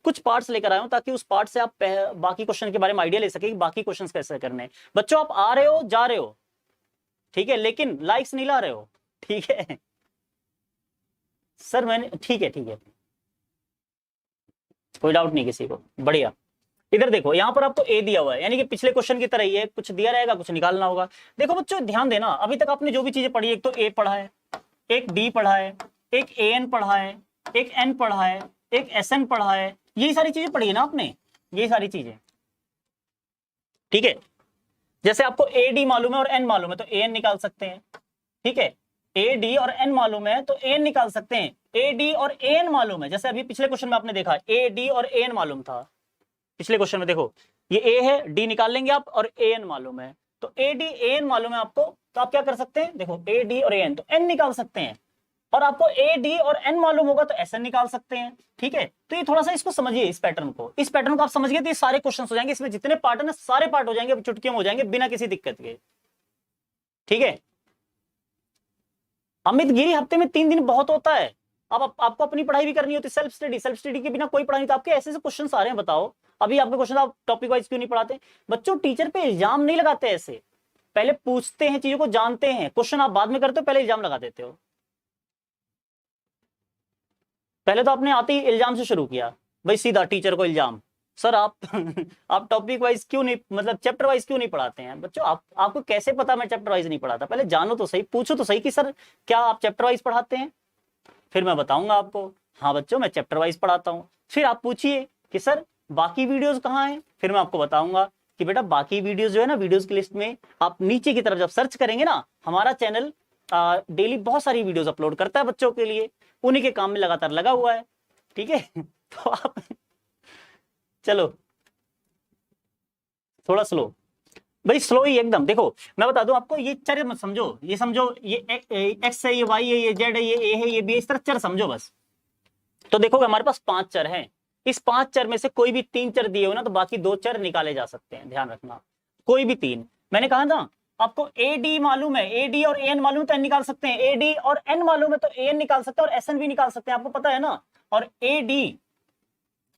कुछ पार्ट्स लेकर आया हूं, ताकि उस पार्ट से आप बाकी क्वेश्चन के बारे में आइडिया ले सके कि बाकी क्वेश्चन कैसे करने हैं। बच्चों आप आ रहे हो जा रहे हो, ठीक है, लेकिन लाइक्स नहीं ला रहे हो, ठीक है सर मैंने, ठीक है कोई डाउट नहीं किसी को, बढ़िया। इधर देखो, यहाँ पर आपको ए दिया हुआ है, यानी कि पिछले क्वेश्चन की तरह ही है, कुछ दिया रहेगा कुछ निकालना होगा। देखो बच्चों ध्यान देना, अभी तक आपने जो भी चीजें पढ़ी, एक तो ए पढ़ा है, एक डी पढ़ा है, एक ए एन पढ़ा है, एक एन पढ़ा है, एक एस एन पढ़ा है, यही सारी चीजें पढ़ी है ना आपने, यही सारी चीजें, ठीक है। जैसे आपको ए डी मालूम है और एन मालूम है, तो ए एन निकाल सकते हैं, ठीक है। ए डी और एन मालूम है तो एन निकाल सकते हैं, ए डी और ए एन मालूम है, जैसे अभी पिछले क्वेश्चन में आपने देखा ए डी और ए एन मालूम था, पिछले क्वेश्चन में देखो ये ए है, डी निकाल लेंगे आप, और ए एन मालूम है, तो ए डी ए एन मालूम है आपको, तो आप क्या कर सकते हैं, देखो ए डी और ए एन, तो एन निकाल सकते हैं, और आपको ए डी और एन मालूम होगा तो एस एन निकाल सकते हैं, ठीक है। तो ये थोड़ा सा इसको समझिए, इस पैटर्न को आप समझ गए तो ये सारे क्वेश्चन हो जाएंगे, इसमें जितने पार्ट है ना सारे पार्ट हो जाएंगे, चुटकियों में हो जाएंगे बिना किसी दिक्कत के, ठीक है। अमित गिरी हफ्ते में 3 दिन बहुत होता है, अब आपको अपनी पढ़ाई भी करनी होती है, सेल्फ स्टडी के बिना कोई पढ़ाई नहीं, तो आपके ऐसे क्वेश्चन आ रहे हैं, बताओ अभी आपके क्वेश्चन आप टॉपिक वाइज क्यों नहीं पढ़ाते बच्चों। टीचर पे इल्जाम नहीं लगाते, ऐसे पहले पूछते हैं, चीजों को जानते हैं, क्वेश्चन आप बाद में करते हो, पहले इल्जाम लगा देते हो। पहले तो आपने आते ही इल्जाम से शुरू किया, भाई सीधा टीचर को इल्जाम, सर आप आप टॉपिक वाइज क्यों नहीं, मतलब चैप्टर वाइज क्यों नहीं पढ़ाते हैं बच्चों। आपको कैसे पता मैं चैप्टर वाइज नहीं पढ़ाता, पहले जानो तो सही, पूछो तो सही कि सर क्या आप चैप्टर वाइज पढ़ाते हैं, फिर मैं बताऊंगा आपको। हाँ बच्चों, मैं चैप्टर वाइज पढ़ाता हूँ। फिर आप पूछिए कि सर बाकी वीडियोस कहाँ हैं, फिर मैं आपको बताऊंगा कि बेटा बाकी वीडियोस जो है ना, वीडियोस की लिस्ट में आप नीचे की तरफ जब सर्च करेंगे ना, हमारा चैनल डेली बहुत सारी वीडियोस अपलोड करता है बच्चों के लिए, उन्हीं के काम में लगातार लगा हुआ है। ठीक है तो आप चलो थोड़ा स्लो, भाई स्लो ही एकदम। देखो मैं बता दूं आपको, ये चर मत समझो, ये समझो ये एक्स है, ये वाई है, ये जेड है, ये ए है, ये बी है, इस तरह चर समझो बस। तो देखोगे हमारे पास 5 चर हैं, इस 5 चर में से कोई भी 3 चर दिए हो ना, तो बाकी 2 चर निकाले जा सकते हैं, ध्यान रखना। कोई भी 3, मैंने कहा ना आपको ए डी मालूम है, ए डी और एन मालूम है तो एन निकाल सकते हैं, ए डी और एन मालूम है तो एन निकाल सकते हैं और एस एन भी निकाल सकते हैं, आपको पता है ना। और ए डी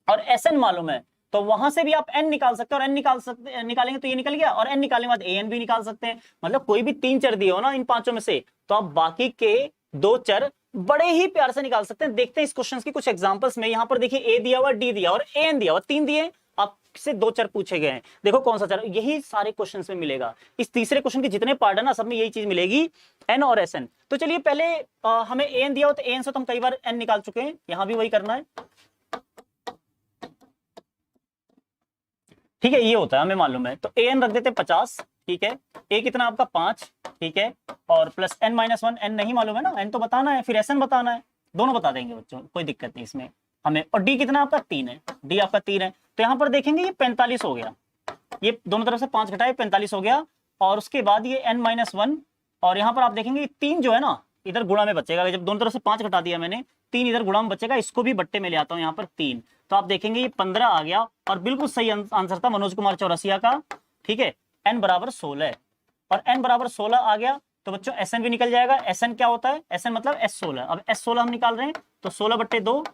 और एस एन मालूम है तो वहां से भी आप एन निकाल सकते हैं, और एन निकालेंगे तो ये निकल गया, और एन निकालने के बाद ए एन भी निकाल सकते हैं। मतलब कोई भी 3 चर दिए हो ना इन 5 में से, तो आप बाकी के 2 चर बड़े ही प्यार से निकाल सकते हैं। देखते हैं इस क्वेश्चन की कुछ एग्जांपल्स में। यहां पर देखिए ए दिया हुआ, डी दिया और ए एन दिया हुआ, 3 दिए, आपसे 2 चर पूछे गए हैं। देखो कौन सा चर, यही सारे क्वेश्चन में मिलेगा। इस तीसरे क्वेश्चन के जितने पार्ट है ना, सब में यही चीज मिलेगी, एन और एस एन। तो चलिए पहले हमें ए एन दिया हो तो ए एन से तो हम कई बार एन निकाल चुके हैं, यहां भी वही करना है। ठीक है, ये होता है हमें मालूम है, तो ए एन रख देते हैं 50। ठीक है, ए कितना आपका 5, ठीक है, और प्लस n माइनस 1, एन नहीं मालूम है ना, एन तो बताना है, फिर एस एन बताना है, दोनों बता देंगे बच्चों, कोई दिक्कत नहीं इसमें हमें। और डी कितना आपका 3 है, डी आपका 3 है, तो यहाँ पर देखेंगे ये 45 हो गया, ये दोनों तरफ से 5 घटाए 45 हो गया। और उसके बाद ये n माइनस 1, और यहाँ पर आप देखेंगे 3 जो है ना इधर गुणा में बचेगा, जब दोनों तरफ से 5 घटा दिया मैंने, 3 इधर गुणा में बचेगा, इसको भी बट्टे में ले आता हूँ यहाँ पर 3, तो आप देखेंगे ये 15 आ गया, और बिल्कुल सही आंसर था मनोज कुमार चौरसिया का। ठीक है, n बराबर 16, और n बराबर 16 आ गया तो बच्चों Sn भी निकल जाएगा। Sn क्या होता है, Sn मतलब S16। अब S16 हम निकाल रहे हैं तो 16/2,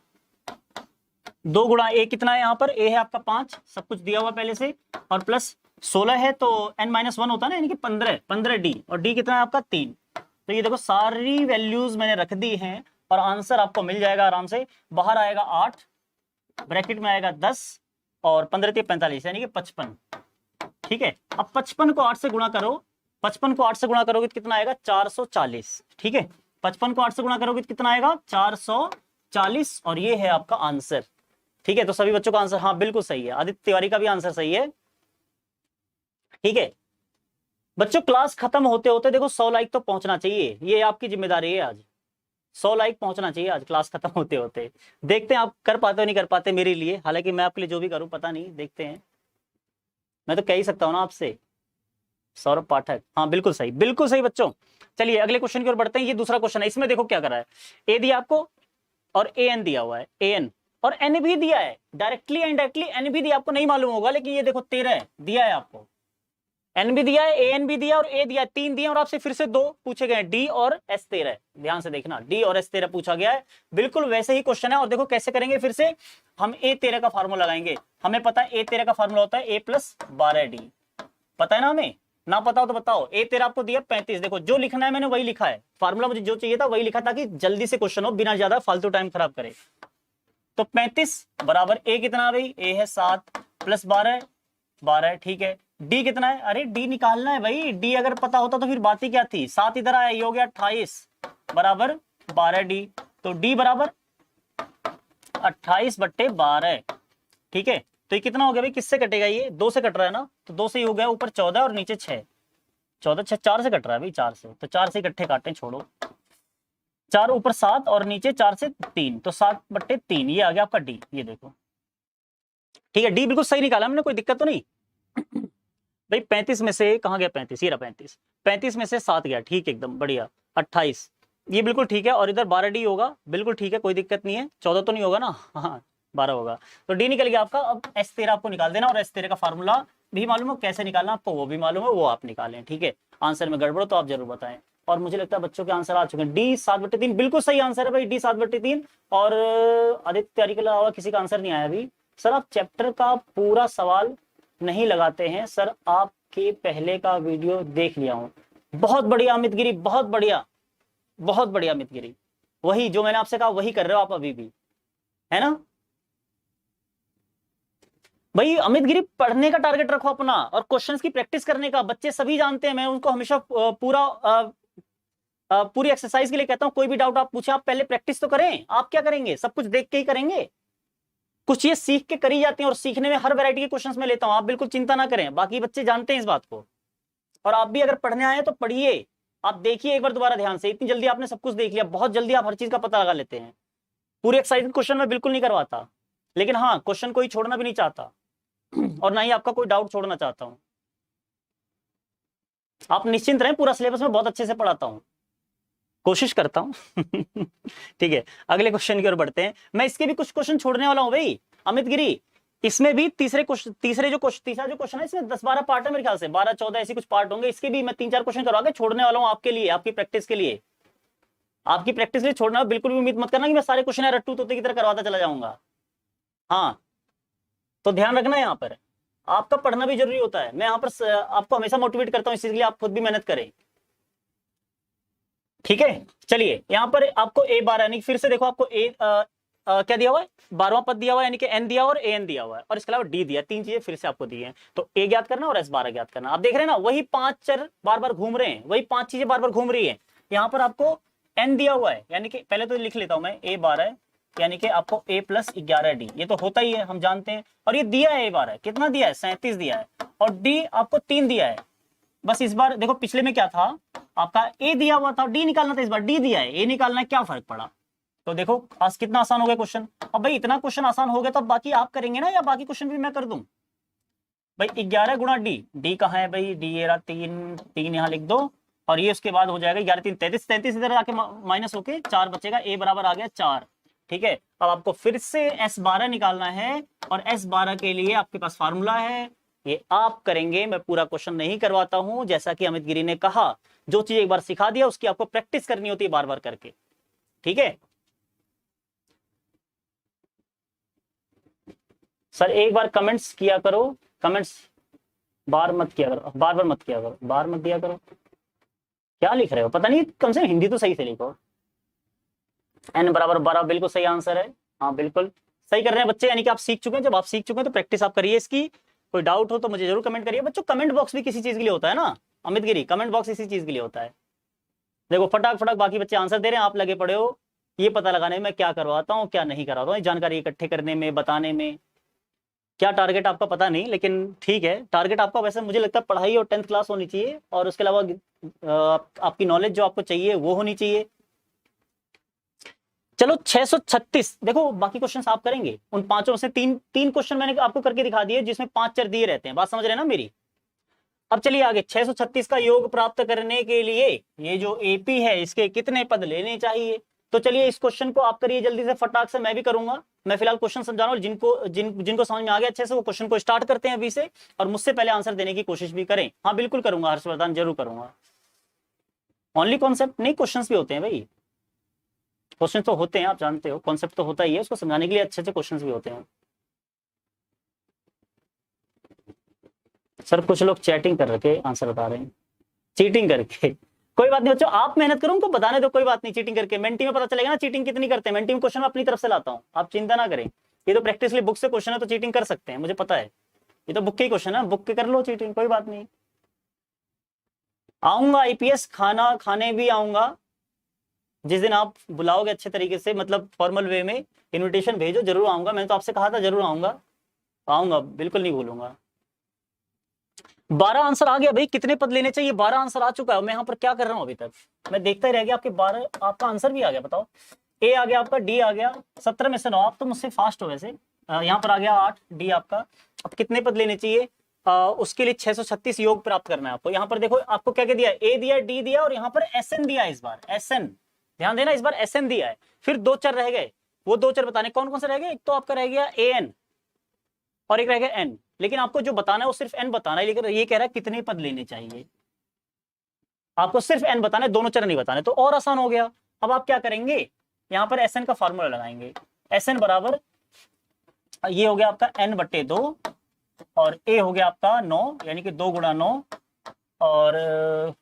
2 गुणा a कितना है, यहाँ पर a है आपका 5, सब कुछ दिया हुआ पहले से, और प्लस 16 है तो n-1 होता है ना, यानी कि 15 डी, और डी कितना है आपका 3। तो ये देखो सारी वैल्यूज मैंने रख दी हैं, और आंसर आपको मिल जाएगा आराम से। बाहर आएगा 8, ब्रैकेट में आएगा 10, और 15 × 45 यानी कि 55। ठीक है, अब 55 को 8 से गुणा करो, 55 को 8 से गुणा करोगे तो कितना आएगा 440। ठीक है, 55 को 8 से गुणा करोगे तो कितना आएगा 440, और ये है आपका आंसर। ठीक है, तो सभी बच्चों का आंसर हाँ बिल्कुल सही है, आदित्य तिवारी का भी आंसर सही है। ठीक है बच्चों, क्लास खत्म होते होते देखो 100 लाइक तो पहुंचना चाहिए, ये आपकी जिम्मेदारी है आज, 100 लाइक पहुंचना चाहिए आज क्लास खत्म होते होते। देखते हैं आप कर पाते हो नहीं कर पाते मेरे लिए, हालांकि मैं आपके लिए जो भी करूं पता नहीं, देखते हैं। मैं तो कह ही सकता हूं ना आपसे। सौरभ पाठक, हाँ बिल्कुल सही, बिल्कुल सही बच्चों। चलिए अगले क्वेश्चन की ओर बढ़ते हैं। ये दूसरा क्वेश्चन है, इसमें देखो क्या करा है, ए दिया आपको और ए एन दिया हुआ है, ए एन और एन भी दिया है, डायरेक्टली इनडायरेक्टली एन भी दिया, आपको नहीं मालूम होगा, लेकिन ये देखो 13 दिया है आपको, एन भी दिया है, ए एन भी दिया और ए दिया, 3 दिए, और आपसे फिर से 2 पूछे गए, डी और एस 13। ध्यान से देखना, डी और एस 13 पूछा गया है, बिल्कुल वैसे ही क्वेश्चन है। और देखो कैसे करेंगे, फिर से हम ए 13 का फार्मूला लगाएंगे। हमें पता है ए 13 का फार्मूला होता है ए प्लस 12d, पता है ना हमें, ना पता हो तो बताओ। ए 13 आपको दिया 35, देखो जो लिखना है मैंने वही लिखा है, फार्मूला मुझे जो चाहिए था वही लिखा, ताकि जल्दी से क्वेश्चन हो, बिना ज्यादा फालतू टाइम खराब करे। तो 35 बराबर ए कितना भाई, ए है 7 प्लस 12, ठीक है। डी कितना है, अरे डी निकालना है भाई, डी अगर पता होता तो फिर बात ही क्या थी, 7 इधर आया, ये हो गया 28 बराबर 12d, तो डी बराबर 28/12। ठीक है, तो ये कितना हो गया भाई, किससे कटेगा, ये 2 से कट रहा है ना, तो 2 से ही हो गया, ऊपर 14 और नीचे 6, 14 6 4 से कट रहा है भाई, 4 से, तो 4 से इकट्ठे काटें, छोड़ो, 4 ऊपर 7 और नीचे 4 से 3, तो 7/3, ये आ गया आपका डी, ये देखो। ठीक है, डी बिल्कुल सही निकाला हमने, कोई दिक्कत तो नहीं भाई। 35 में से कहाँ गया 35, ये रहा 35 में से 7 गया, ठीक है एकदम बढ़िया, 28, ये बिल्कुल ठीक है, और इधर 12d होगा, बिल्कुल ठीक है, कोई दिक्कत नहीं है, 14 तो नहीं होगा ना, हाँ 12 होगा, तो डी निकल गया आपका। अब S13 आपको निकाल देना, और S13 का फार्मूला भी मालूम हो कैसे निकालना आपको, वो भी मालूम है, वो आप निकालें। ठीक है, आंसर में गड़बड़ तो आप जरूर बताएं। और मुझे लगता है बच्चों के आंसर आ चुके हैं, डी 7/3 बिल्कुल सही आंसर है भाई, डी 7/3। और आदित्य तैयारी के अलावा किसी का आंसर नहीं आया अभी। सर आप चैप्टर का पूरा सवाल नहीं लगाते हैं सर, आपके पहले का वीडियो देख लिया हूं। बहुत बढ़िया अमित गिरी, बहुत बढ़िया, बहुत बढ़िया अमित गिरी, वही जो मैंने आपसे कहा वही कर रहे हो आप अभी भी, है ना भाई। अमित गिरी पढ़ने का टारगेट रखो अपना, और क्वेश्चंस की प्रैक्टिस करने का, बच्चे सभी जानते हैं, मैं उनको हमेशा पूरा पूरी एक्सरसाइज के लिए कहता हूं, कोई भी डाउट आप पूछे, आप पहले प्रैक्टिस तो करें। आप क्या करेंगे, सब कुछ देख के ही करेंगे। कुछ चीजें सीख के करी जाती हैं, और सीखने में हर वैरायटी के क्वेश्चंस में लेता हूं, आप बिल्कुल चिंता ना करें, बाकी बच्चे जानते हैं इस बात को। और आप भी अगर पढ़ने आए तो पढ़िए, आप देखिए एक बार दोबारा ध्यान से। इतनी जल्दी आपने सब कुछ देख लिया, बहुत जल्दी आप हर चीज का पता लगा लेते हैं। पूरे एक्सरसाइज क्वेश्चन में बिल्कुल नहीं करवाता, लेकिन हाँ क्वेश्चन कोई छोड़ना भी नहीं चाहता, और ना ही आपका कोई डाउट छोड़ना चाहता हूं। आप निश्चिंत रहें, पूरा सिलेबस में बहुत अच्छे से पढ़ाता हूं, कोशिश करता हूं। ठीक है, अगले क्वेश्चन की ओर बढ़ते हैं। मैं इसके भी कुछ क्वेश्चन छोड़ने वाला हूं भाई, अमित गिरी। इसमें भी तीसरा जो क्वेश्चन है, इसमें 10-12 पार्ट है मेरे ख्याल से, 12-14 ऐसे कुछ पार्ट होंगे। इसके भी मैं 3-4 क्वेश्चन करवा के छोड़ने वाला हूं आपके लिए, आपकी प्रैक्टिस के लिए। आपकी प्रैक्टिस के लिए छोड़ना, बिल्कुल भी उम्मीद मत करना कि मैं सारे क्वेश्चन रट्टू तोते की तरह करवाता चला जाऊंगा। हाँ, तो ध्यान रखना, यहाँ पर आपका पढ़ना भी जरूरी होता है। मैं यहाँ पर आपको हमेशा मोटिवेट करता हूँ इस चीज के लिए, आप खुद भी मेहनत करें। ठीक है, चलिए यहाँ पर आपको A12 यानी फिर से देखो, आपको क्या दिया हुआ है, 12वां पद दिया हुआ है, यानी कि n दिया हुआ और an दिया हुआ है, और इसके अलावा d दिया। 3 चीजें फिर से आपको दी हैं, तो a ज्ञात करना और S12 ज्ञात करना। आप देख रहे हैं ना, वही 5 चर बार बार घूम रहे हैं, वही 5 चीजें बार बार घूम रही है। यहाँ पर आपको n दिया हुआ है, यानी कि पहले तो लिख लेता हूं मैं, A12 यानी कि आपको a + 11d, ये तो होता ही है, हम जानते हैं। और ये दिया है A12 कितना दिया है, 37 दिया है, और d आपको 3 दिया है। बस इस बार देखो, पिछले में क्या था आपका, a दिया हुआ था, d निकालना था, इस बार d दिया है, a निकालना है, क्या फर्क पड़ा। तो देखो आज कितना आसान हो गया क्वेश्चन। अब भाई इतना क्वेश्चन आसान हो गया, तो बाकी आप करेंगे ना, या बाकी क्वेश्चन भी मैं कर दूं। भाई 11 गुणा d कहाँ है भाई, d ये रहा, 3 यहाँ लिख दो, और ये उसके बाद हो जाएगा 11 3 33 इधर आके माइनस होके 4 बचेगा, a बराबर आ गया 4। ठीक है, अब आपको फिर से S12 निकालना है, और S12 के लिए आपके पास फार्मूला है, ये आप करेंगे। मैं पूरा क्वेश्चन नहीं करवाता हूं, जैसा कि अमित गिरी ने कहा, जो चीज एक बार सिखा दिया उसकी आपको प्रैक्टिस करनी होती है बार बार करके। ठीक है सर, एक बार कमेंट्स किया करो, कमेंट्स बार मत किया करो, बार बार मत किया करो, बार मत दिया करो। क्या लिख रहे हो पता नहीं, कम से कम हिंदी तो सही से लिखो। n बराबर 12 बिल्कुल सही आंसर है। हाँ बिल्कुल सही कर रहे हैं बच्चे, यानी कि आप सीख चुके हैं। जब आप सीख चुके हैं तो प्रैक्टिस आप करिए इसकी। कोई डाउट हो तो मुझे जरूर कमेंट करिए बच्चों। कमेंट बॉक्स भी किसी चीज के लिए होता है ना अमित गिरी, कमेंट बॉक्स इसी चीज के लिए होता है। देखो फटाक फटाक बाकी बच्चे आंसर दे रहे हैं, आप लगे पड़े हो ये पता लगाने में क्या करवाता हूँ क्या नहीं करवाता हूँ, जानकारी इकट्ठे करने में, बताने में। क्या टारगेट आपका पता नहीं, लेकिन ठीक है, टारगेट आपका वैसे मुझे लगता है पढ़ाई और 10th क्लास होनी चाहिए, और उसके अलावा आपकी नॉलेज जो आपको चाहिए वो होनी चाहिए। चलो 636, देखो बाकी क्वेश्चंस आप करेंगे, उन पांचों में से तीन क्वेश्चन मैंने आपको करके दिखा दिए, जिसमें 5 चर दिए रहते हैं। बात समझ रहे हैं ना मेरी। अब चलिए आगे, 636 का योग प्राप्त करने के लिए ये जो AP है इसके कितने पद लेने चाहिए। तो चलिए इस क्वेश्चन को आप करिए जल्दी से, फटाक से। मैं भी करूंगा, मैं फिलहाल क्वेश्चन समझा रहा हूं, जिनको समझ में आ गया अच्छे से वो क्वेश्चन को स्टार्ट करते हैं अभी से, और मुझसे पहले आंसर देने की कोशिश भी करें। हाँ बिल्कुल करूंगा हर्षवर्धन, जरूर करूंगा। ओनली कॉन्सेप्ट नहीं, क्वेश्चंस भी होते हैं भाई, क्वेश्चन तो होते हैं, आप जानते हो, कॉन्सेप्ट तो होता ही है, उसको समझाने के लिए अच्छे अच्छे क्वेश्चंस भी होते हैं। सर कुछ लोग चैटिंग कर रखे आंसर बता रहे हैं, चीटिंग करके। कोई बात नहीं बच्चों, आप मेहनत करो, उनको बताने दो, कोई बात नहीं। चीटिंग करके मेंटी में पता चलेगा ना चीटिंग कितनी करते हैं। मेंटी में क्वेश्चन अपनी तरफ से लाता हूँ, आप चिंता ना करें। ये तो प्रैक्टिस के लिए बुक से क्वेश्चन है, तो चीटिंग कर सकते हैं, मुझे पता है। ये तो बुक के ही क्वेश्चन है, बुक के कर लो चीटिंग, कोई बात नहीं। आऊंगा IPS खाना खाने भी आऊंगा, जिस दिन आप बुलाओगे अच्छे तरीके से, मतलब फॉर्मल वे में इनविटेशन भेजो, जरूर आऊंगा। मैंने तो आपसे कहा था जरूर आऊंगा, आऊंगा बिल्कुल नहीं भूलूंगा। 12 आंसर आ गया भाई, कितने पद लेने चाहिए, 12 आंसर आ चुका है। मैं यहाँ पर क्या कर रहा हूँ अभी तक, मैं देखता ही रह गया। आपके 12 आपका आंसर भी आ गया, बताओ। A आ गया आपका, D आ गया, 17 में से 9। आप तो मुझसे फास्ट हो वैसे। यहाँ पर आ गया 8, D आपका। अब कितने पद लेने चाहिए, उसके लिए 636 योग प्राप्त करना है आपको। यहाँ पर देखो आपको क्या क्या दिया, A दिया, D दिया, और यहाँ पर SN दिया है। इस बार SN ध्यान देना, इस बार SN दिया है। फिर 2 चर रह गए, वो 2 चर बताने कौन कौन से रह गए। एक तो आपका रह गया AN, और एक रह गया N। लेकिन आपको जो बताना है वो सिर्फ N बताना है, लेकिन ये कह रहा है कितने पद लेने चाहिए। आपको सिर्फ N बताना है, दोनों चर नहीं बताने, तो और आसान हो गया। अब आप क्या करेंगे, यहाँ पर SN का फॉर्मूला लगाएंगे। SN बराबर ये हो गया आपका N/2, और A हो गया आपका 9, यानी कि 2 गुणा 9, और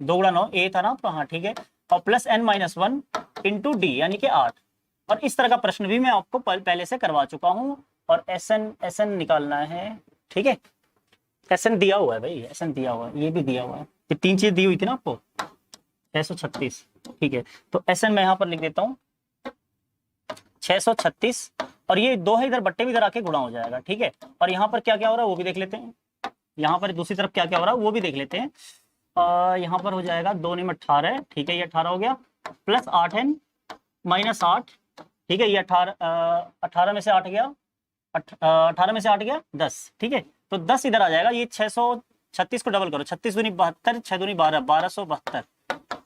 2 गुणा 9 A था ना आपका, हाँ ठीक है, और प्लस N-1 इंटू D यानी कि 8। और इस तरह का प्रश्न भी मैं आपको पहले से करवा चुका हूं। और SN निकालना है, ठीक है। SN दिया हुआ है भाई, SN दिया हुआ है, ये भी दिया हुआ है, ये 3 चीज दी हुई थी ना आपको। 636, ठीक है। तो SN मैं यहाँ पर लिख देता हूँ 636, और ये 2 है इधर, बट्टे भी इधर आके गुणा हो जाएगा, ठीक है। और यहाँ पर क्या क्या हो रहा है वो भी देख लेते हैं, यहाँ पर दूसरी तरफ क्या क्या हो रहा है वो भी देख लेते हैं। यहाँ पर हो जाएगा 2 में 18, ठीक है, ये 18 हो गया, प्लस 8n माइनस 8, ठीक है, ये 18 में से 8 गया, 18 में से 8 गया 10, ठीक है। तो 10 इधर आ जाएगा, ये 636 को डबल करो, 36 दूनी 72, 6 दूनी 12, 1272,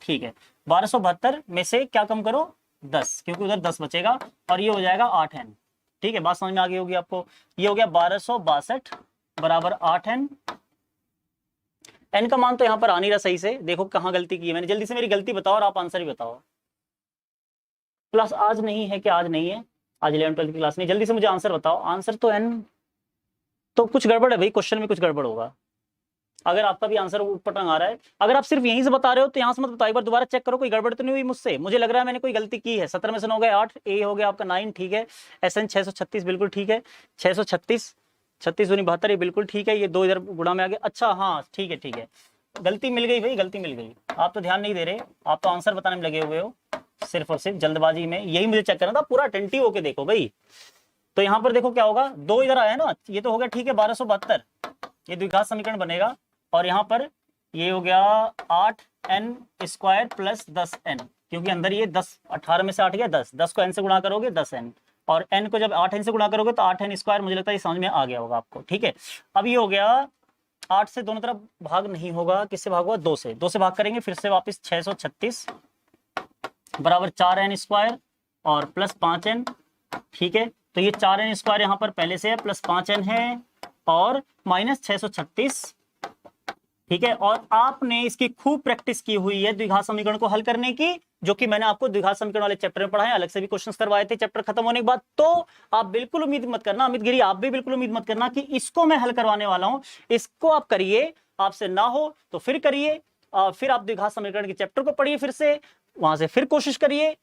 ठीक है। 1272 में से क्या कम करो 10, क्योंकि उधर 10 बचेगा, और ये हो जाएगा 8n, ठीक है। बात समझ में आ गई होगी आपको। ये हो गया 1262 बराबर 8n। n का मान तो यहाँ पर आ नहीं रहा सही से, देखो कहाँ गलती की है मैंने, जल्दी से मेरी गलती बताओ और आप आंसर भी बताओ। क्लास आज नहीं है क्या? आज नहीं है, आज 11-12 की क्लास नहीं। जल्दी से मुझे आंसर बताओ। आंसर तो n, तो कुछ गड़बड़ है भाई, क्वेश्चन में कुछ गड़बड़ होगा। अगर आपका भी आंसर ऊपर टंग आ रहा है, अगर आप सिर्फ यहीं से बता रहे हो तो यहाँ से मत बताओ, एक बार दोबारा चेक करो कोई गड़बड़ तो नहीं हुई मुझसे। मुझे लग रहा है मैंने कोई गलती की है। 17 में से 9 गए 8, ए हो गया आपका 9, ठीक है। SN 636 बिल्कुल ठीक है, 636, 36 दूनी 72, ये बिल्कुल ठीक है। ये 2 इधर गुणा में आ गया, अच्छा हाँ ठीक है ठीक है, गलती मिल गई भाई, गलती मिल गई। आप तो ध्यान नहीं दे रहे, आप तो आंसर बताने में लगे हुए हो सिर्फ और सिर्फ जल्दबाजी में। यही मुझे चेक करना था, पूरा अटेंटिव होके देखो भाई। तो यहाँ पर देखो क्या होगा, 2 इधर आया ना, ये तो हो गया ठीक है 1272, ये द्विघात समीकरण बनेगा। और यहाँ पर ये हो गया 8n स्क्वायर प्लस 10n, क्योंकि अंदर ये 10, 18 में से 8 गया 10, 10 को n से गुणा करोगे 10n, और n को जब 8n से गुणा करोगे तो 8n स्क्वायर, मुझे लगता है ये समझ में आ गया होगा आपको, ठीक है। अब ये हो गया 8 से दोनों तरफ भाग नहीं होगा, किससे भाग होगा 2 से, 2 से भाग करेंगे फिर से वापस 636 बराबर 4n स्क्वायर और प्लस 5n, ठीक है। तो ये 4n स्क्वायर यहाँ पर पहले से है, प्लस 5n है, और माइनस 636, ठीक है। और आपने इसकी खूब प्रैक्टिस की हुई है द्विघात समीकरण को हल करने की, जो कि मैंने आपको द्विघात समीकरण वाले चैप्टर में पढ़ाया, अलग से भी क्वेश्चंस करवाए थे चैप्टर खत्म होने के बाद। तो आप बिल्कुल उम्मीद मत करना, अमित गिरी आप भी बिल्कुल उम्मीद मत करना कि इसको मैं हल करवाने वाला हूं। इसको आप करिए, आपसे ना हो तो फिर करिए, फिर आप द्विघात समीकरण के चैप्टर को पढ़िए फिर से, वहां से फिर कोशिश करिए,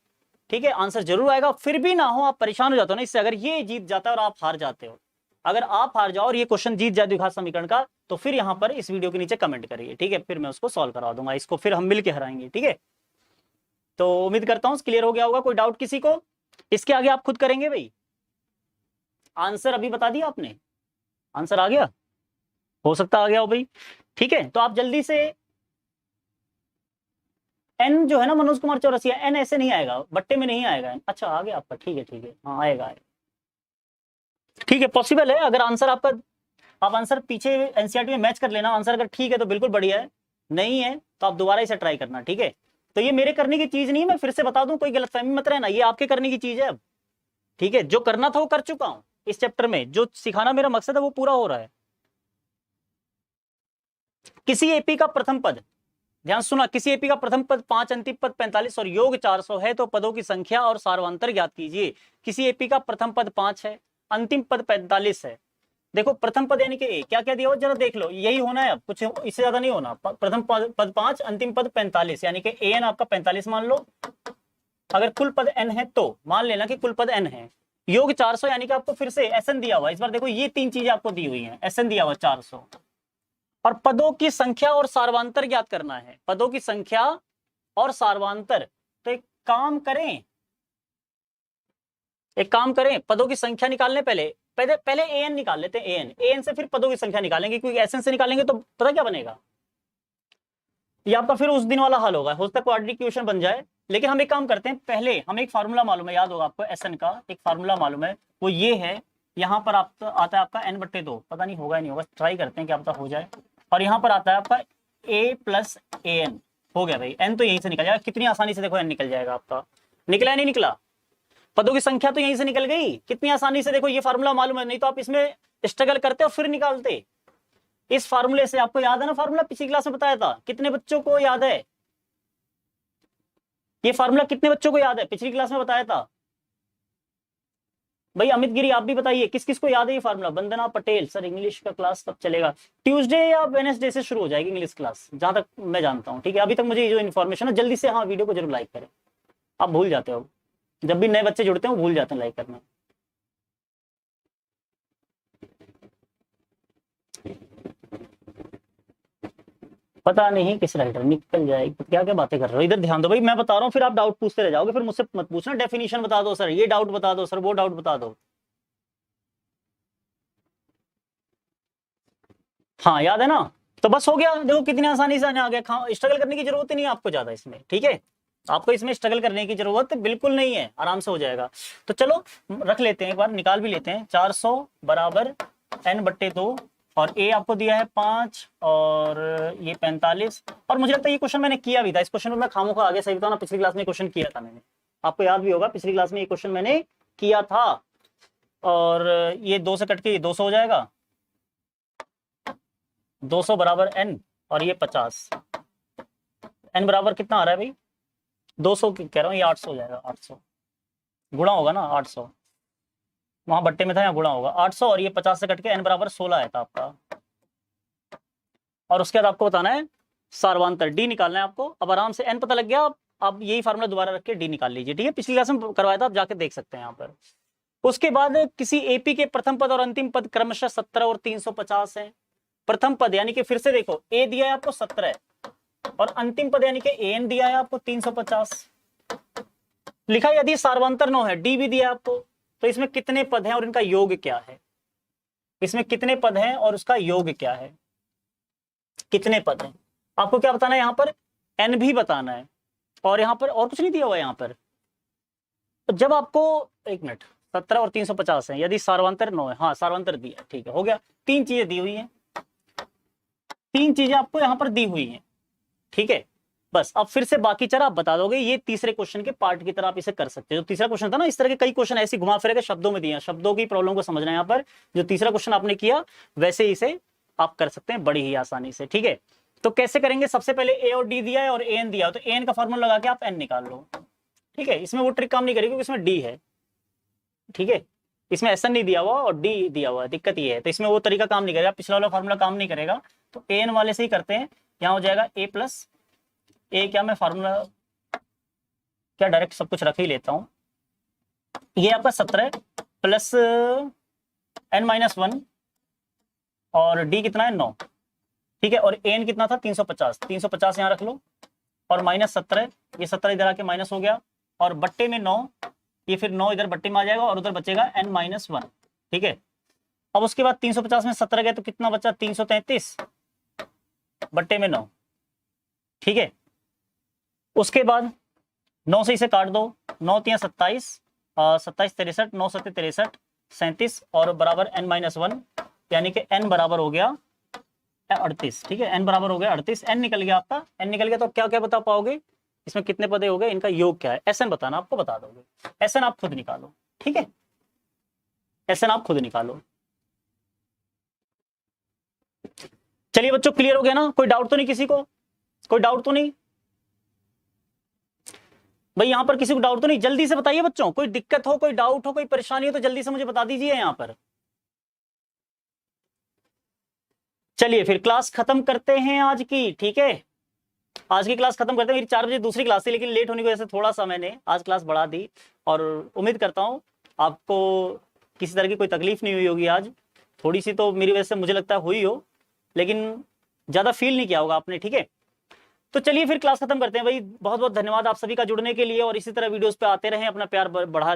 ठीक है। आंसर जरूर आएगा, फिर भी ना हो आप परेशान हो जाते हो ना इससे। अगर ये जीत जाता है और आप हार जाते हो, अगर आप हार जाओ और ये क्वेश्चन जीत जाए द्विघात समीकरण का, तो फिर यहाँ पर इस वीडियो के नीचे कमेंट करिए, ठीक है। फिर मैं उसको सॉल्व करवा दूंगा, इसको फिर हम मिलके हराएंगे, ठीक है। तो उम्मीद करता हूँ क्लियर हो गया होगा। कोई डाउट किसी को? इसके आगे आप खुद करेंगे भाई। आंसर अभी बता दिया आपने, आंसर आ गया, हो सकता आ गया हो भाई, ठीक है। तो आप जल्दी से, एन जो है ना मनोज कुमार चौरसिया, एन ऐसे नहीं आएगा, बट्टे में नहीं आएगा। अच्छा आ गया आपका, ठीक है ठीक है, हाँ आएगा आएगा, ठीक है। पॉसिबल है अगर आंसर आपका, आप आंसर पीछे एनसीईआरटी में मैच कर लेना, आंसर अगर ठीक है तो बिल्कुल बढ़िया है, नहीं है तो आप दोबारा इसे ट्राई करना, ठीक है। तो ये मेरे करने की चीज नहीं है, मैं फिर से बता दूं, कोई गलतफहमी मत रहना, ये आपके करने की चीज है अब, ठीक है। जो करना था वो कर चुका हूं इस चैप्टर में, जो सिखाना मेरा मकसद है वो पूरा हो रहा है। किसी एपी का प्रथम पद, ध्यान सुना, किसी एपी का प्रथम पद 5, अंतिम पद 45 और योग 400 है तो पदों की संख्या और सार्वंतर ज्ञात कीजिए। किसी एपी का प्रथम पद 5 है, अंतिम पद 45 है। देखो प्रथम पद यानी कि क्या क्या दिया हो जरा देख लो, यही होना है, अब कुछ इससे ज्यादा नहीं होना। प्रथम पद 5, अंतिम पद 45, यानी कि एन आपका 45 मान लो। अगर कुल पद एन है तो मान लेना कि कुल पद एन है। योग 400 यानी कि आपको फिर से एसएन दिया हुआ, इस बार देखो ये 3 चीजें आपको दी हुई है, एसएन दिया हुआ 400, और पदों की संख्या और सार्वंतर ज्ञात करना है, पदों की संख्या और सार्वंतर। तो एक काम करें, पदों की संख्या निकालने पहले एन निकाल लेते हैं, एन से फिर पदों की संख्या निकालेंगे, क्योंकि एसएन से निकालेंगे तो पता क्या बनेगा, ये आपका फिर उस दिन वाला हल होगा, हो सकता है क्वाड्रेटिक इक्वेशन बन जाए। लेकिन हम एक काम करते हैं, पहले हमें एक फार्मूला मालूम है, याद होगा आपको एसएन का एक फार्मूला मालूम है, वो ये है, यहाँ पर आता है आपका n/2, पता नहीं होगा नहीं होगा, ट्राई करते हैं क्या पता हो जाए। और यहाँ पर आता है आपका a + an, हो गया भाई, n तो यहीं से निकल जाएगा, कितनी आसानी से देखो n निकल जाएगा आपका, निकला नहीं निकला, पदों की संख्या तो यहीं से निकल गई कितनी आसानी से, देखो ये फार्मूला मालूम है, नहीं तो आप इसमें स्ट्रगल करते और फिर निकालते। इस फार्मूले से, आपको याद है ना फार्मूला, पिछली क्लास में बताया था, कितने बच्चों को याद है ये फार्मूला, कितने बच्चों को याद है, पिछली क्लास में बताया था भाई। अमित गिरी आप भी बताइए किस किस को याद है ये फार्मूला। वंदना पटेल, सर इंग्लिश का क्लास कब चलेगा? ट्यूसडे या वेडनेसडे से शुरू हो जाएगी इंग्लिश क्लास, जहां तक मैं जानता हूँ, ठीक है। अभी तक मुझे जो इन्फॉर्मेशन है, जल्दी से हाँ वीडियो को जरूर लाइक करें, आप भूल जाते हो, जब भी नए बच्चे जुड़ते हैं वो भूल जाते हैं लाइक करना। पता नहीं किस राइटर निकल जाएगी, तो क्या क्या बातें कर रहे हो, इधर ध्यान दो भाई, मैं बता रहा हूँ, फिर आप डाउट पूछते रह जाओगे, फिर मुझसे मत पूछना डेफिनेशन बता दो सर, ये डाउट बता दो सर, वो डाउट बता दो। हाँ याद है ना, तो बस हो गया, देखो कितनी आसानी से आ गया, स्ट्रगल करने की जरूरत ही नहीं है आपको ज्यादा इसमें, ठीक है, आपको इसमें स्ट्रगल करने की जरूरत बिल्कुल नहीं है, आराम से हो जाएगा। तो चलो रख लेते हैं, एक बार निकाल भी लेते हैं, 400 बराबर n/2, और a आपको दिया है 5 और ये 45, और मुझे लगता है ये क्वेश्चन मैंने किया भी था, इस क्वेश्चन में मैं खामों का आगे सही बताऊं ना, पिछली क्लास में क्वेश्चन किया था मैंने, आपको याद भी होगा, पिछली क्लास में ये क्वेश्चन मैंने किया था। और ये 2 से कट के ये 200 हो जाएगा, 200 बराबर n, और ये 50, n बराबर कितना आ रहा है भाई, 200 कह रहा हूँ, ये 800 हो जाएगा, 800 गुणा होगा ना, 800 वहां बट्टे में था, यहाँ गुणा होगा 800, और ये 50 से कट के n बराबर 16 आया था आपका। और उसके बाद आपको बताना है सारवांतर, डी निकालना है आपको। अब आराम से n पता लग गया, अब यही फार्मूला दोबारा रख के डी निकाल लीजिए, ठीक है, पिछली क्लास में करवाया था, आप जाके देख सकते हैं यहाँ पर। उसके बाद किसी एपी के प्रथम पद और अंतिम पद क्रमशः 17 और 350 है। प्रथम पद यानी कि फिर से देखो, ए दिया है आपको 17, और अंतिम पद यानी कि एन दिया है आपको 350 लिखा, यदि सार्वंतर 9 है, डी भी दिया है आपको, तो इसमें कितने पद हैं और इनका योग क्या है, इसमें कितने पद हैं और उसका योग क्या है, कितने पद हैं आपको क्या बताना है, यहाँ पर n भी बताना है, और यहाँ पर और कुछ नहीं दिया हुआ है यहाँ पर। तो जब आपको, एक मिनट, 17 और 350 है, यदि सार्वंतर 9 है, हाँ सार्वंतर दिया, ठीक है, हो गया, 3 चीजें दी हुई हैं, 3 चीजें आपको यहाँ पर दी हुई हैं, ठीक है, बस अब फिर से बाकी चर आप बता दोगे, ये तीसरे क्वेश्चन के पार्ट की तरह आप इसे कर सकते हो। जो तीसरा क्वेश्चन था ना, इस तरह के कई क्वेश्चन ऐसे घुमा फिर के शब्दों में दिए, शब्दों की प्रॉब्लम को समझना है यहाँ पर, जो तीसरा क्वेश्चन आपने किया वैसे इसे आप कर सकते हैं बड़ी ही आसानी से, ठीक है। तो कैसे करेंगे, सबसे पहले ए और डी दिया है और एन दिया है, तो एन का फॉर्मूला लगा के आप एन निकाल लो, ठीक है, इसमें वो ट्रिक काम नहीं करेगी क्योंकि इसमें डी है, ठीक है, इसमें एस एन नहीं दिया हुआ और डी दिया हुआ है, दिक्कत ये है, तो इसमें वो तरीका काम नहीं करेगा, पिछला वाला फॉर्मूला काम नहीं करेगा, तो एन वाले से ही करते हैं। यहाँ हो जाएगा ए प्लस ए, क्या मैं फार्मूला क्या डायरेक्ट सब कुछ रख ही लेता हूं, ये आपका 17 प्लस n-1, और d कितना है 9, ठीक है, और n कितना था 350, 350 यहाँ रख लो, और -17, ये 17 इधर आके माइनस हो गया, और बट्टे में 9, ये फिर 9 इधर बट्टे में आ जाएगा, और उधर बचेगा n-1, ठीक है। अब उसके बाद 350 में 17 गए तो कितना बचा, 333 बट्टे में 9, ठीक है। उसके बाद 9 से इसे काट दो, 9 3 27, 27 63, 9 7 63 37, और बराबर n-1, यानी कि n बराबर हो गया 38, ठीक है, n बराबर हो गया 38, n निकल गया आपका, n निकल गया, तो क्या क्या बता पाओगे, इसमें कितने पदे हो गए, इनका योग क्या है, एसएन बताना, आपको बता दोगे, एसएन आप खुद निकालो, ठीक है, एसएन आप खुद निकालो। चलिए बच्चों, क्लियर हो गया ना, कोई डाउट तो नहीं किसी को, कोई डाउट तो नहीं भाई, यहां पर किसी को डाउट तो नहीं, जल्दी से बताइए बच्चों, कोई दिक्कत हो, कोई डाउट हो, कोई परेशानी हो तो जल्दी से मुझे बता दीजिए यहां पर। चलिए फिर क्लास खत्म करते हैं आज की, ठीक है, आज की क्लास खत्म करते हैं, मेरी 4 बजे दूसरी क्लास थी, लेकिन लेट होने की वजह से थोड़ा सा मैंने आज क्लास बढ़ा दी, और उम्मीद करता हूं आपको किसी तरह की कोई तकलीफ नहीं हुई होगी आज, थोड़ी सी तो मेरी वजह से मुझे लगता है हुई हो, लेकिन ज्यादा फील नहीं किया होगा आपने, ठीक है। तो चलिए फिर क्लास खत्म करते हैं भाई, बहुत बहुत धन्यवाद आप सभी का जुड़ने के लिए, और इसी तरह वीडियोस पे आते रहें, अपना प्यार बढ़ा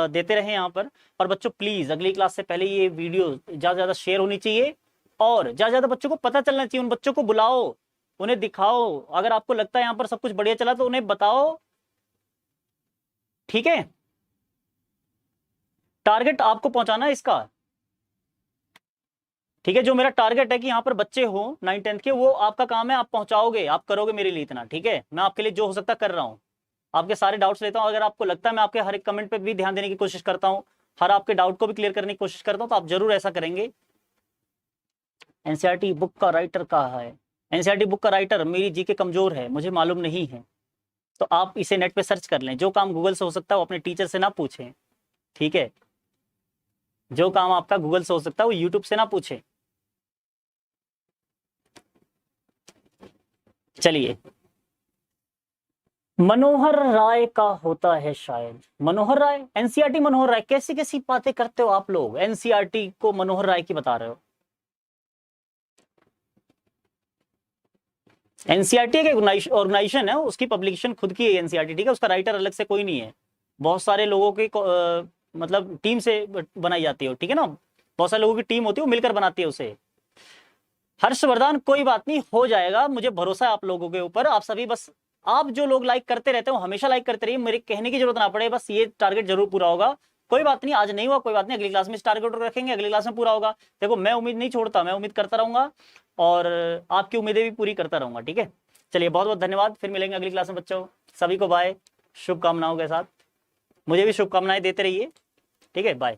देते रहें यहाँ पर। और बच्चों प्लीज अगली क्लास से पहले ये वीडियो ज्यादा से ज्यादा शेयर होनी चाहिए, और ज्यादा से ज्यादा बच्चों को पता चलना चाहिए, उन बच्चों को बुलाओ, उन्हें दिखाओ, अगर आपको लगता है यहाँ पर सब कुछ बढ़िया चला तो उन्हें बताओ, ठीक है, टारगेट आपको पहुंचाना है इसका, ठीक है, जो मेरा टारगेट है कि यहाँ पर बच्चे हो 9 10 के, वो आपका काम है, आप पहुंचाओगे, आप करोगे मेरे लिए इतना, ठीक है, मैं आपके लिए जो हो सकता कर रहा हूँ, आपके सारे डाउट्स लेता हूँ, अगर आपको लगता है मैं आपके हर एक कमेंट पे भी ध्यान देने की कोशिश करता हूँ, हर आपके डाउट को भी क्लियर करने की कोशिश करता हूँ, तो आप जरूर ऐसा करेंगे। एनसीईआरटी बुक का राइटर कहाँ है, एनसीईआरटी बुक का राइटर मेरी जीके कमजोर है, मुझे मालूम नहीं है, तो आप इसे नेट पे सर्च कर लें, जो काम गूगल से हो सकता है वो अपने टीचर से ना पूछें, ठीक है, जो काम आपका गूगल से हो सकता है वो यूट्यूब से ना पूछें। चलिए, मनोहर राय का होता है शायद, मनोहर राय, एनसीईआरटी मनोहर राय, कैसी कैसी बातें करते हो आप लोग, एनसीईआरटी को मनोहर राय की बता रहे हो। एनसीईआरटी एक ऑर्गेनाइजेशन है, उसकी पब्लिकेशन खुद की है एनसीईआरटी, ठीक है, उसका राइटर अलग से कोई नहीं है, बहुत सारे लोगों की मतलब टीम से बनाई जाती है, ठीक है ना, बहुत सारे लोगों की टीम होती है, वो मिलकर बनाती है उसे। हर्षवर्धन कोई बात नहीं, हो जाएगा, मुझे भरोसा है आप लोगों के ऊपर। आप सभी बस, आप जो लोग लाइक करते रहते हो हमेशा लाइक करते रहिए, मेरे कहने की जरूरत ना पड़े, बस ये टारगेट जरूर पूरा होगा। कोई बात नहीं, आज नहीं हुआ कोई बात नहीं, अगली क्लास में इस टारगेट रखेंगे, अगली क्लास में पूरा होगा। देखो मैं उम्मीद नहीं छोड़ता, मैं उम्मीद करता रहूंगा और आपकी उम्मीदें भी पूरी करता रहूंगा, ठीक है। चलिए बहुत बहुत धन्यवाद, फिर मिलेंगे अगली क्लास में बच्चों, सभी को बाय, शुभकामनाओं के साथ, मुझे भी शुभकामनाएं देते रहिए, ठीक है, बाय।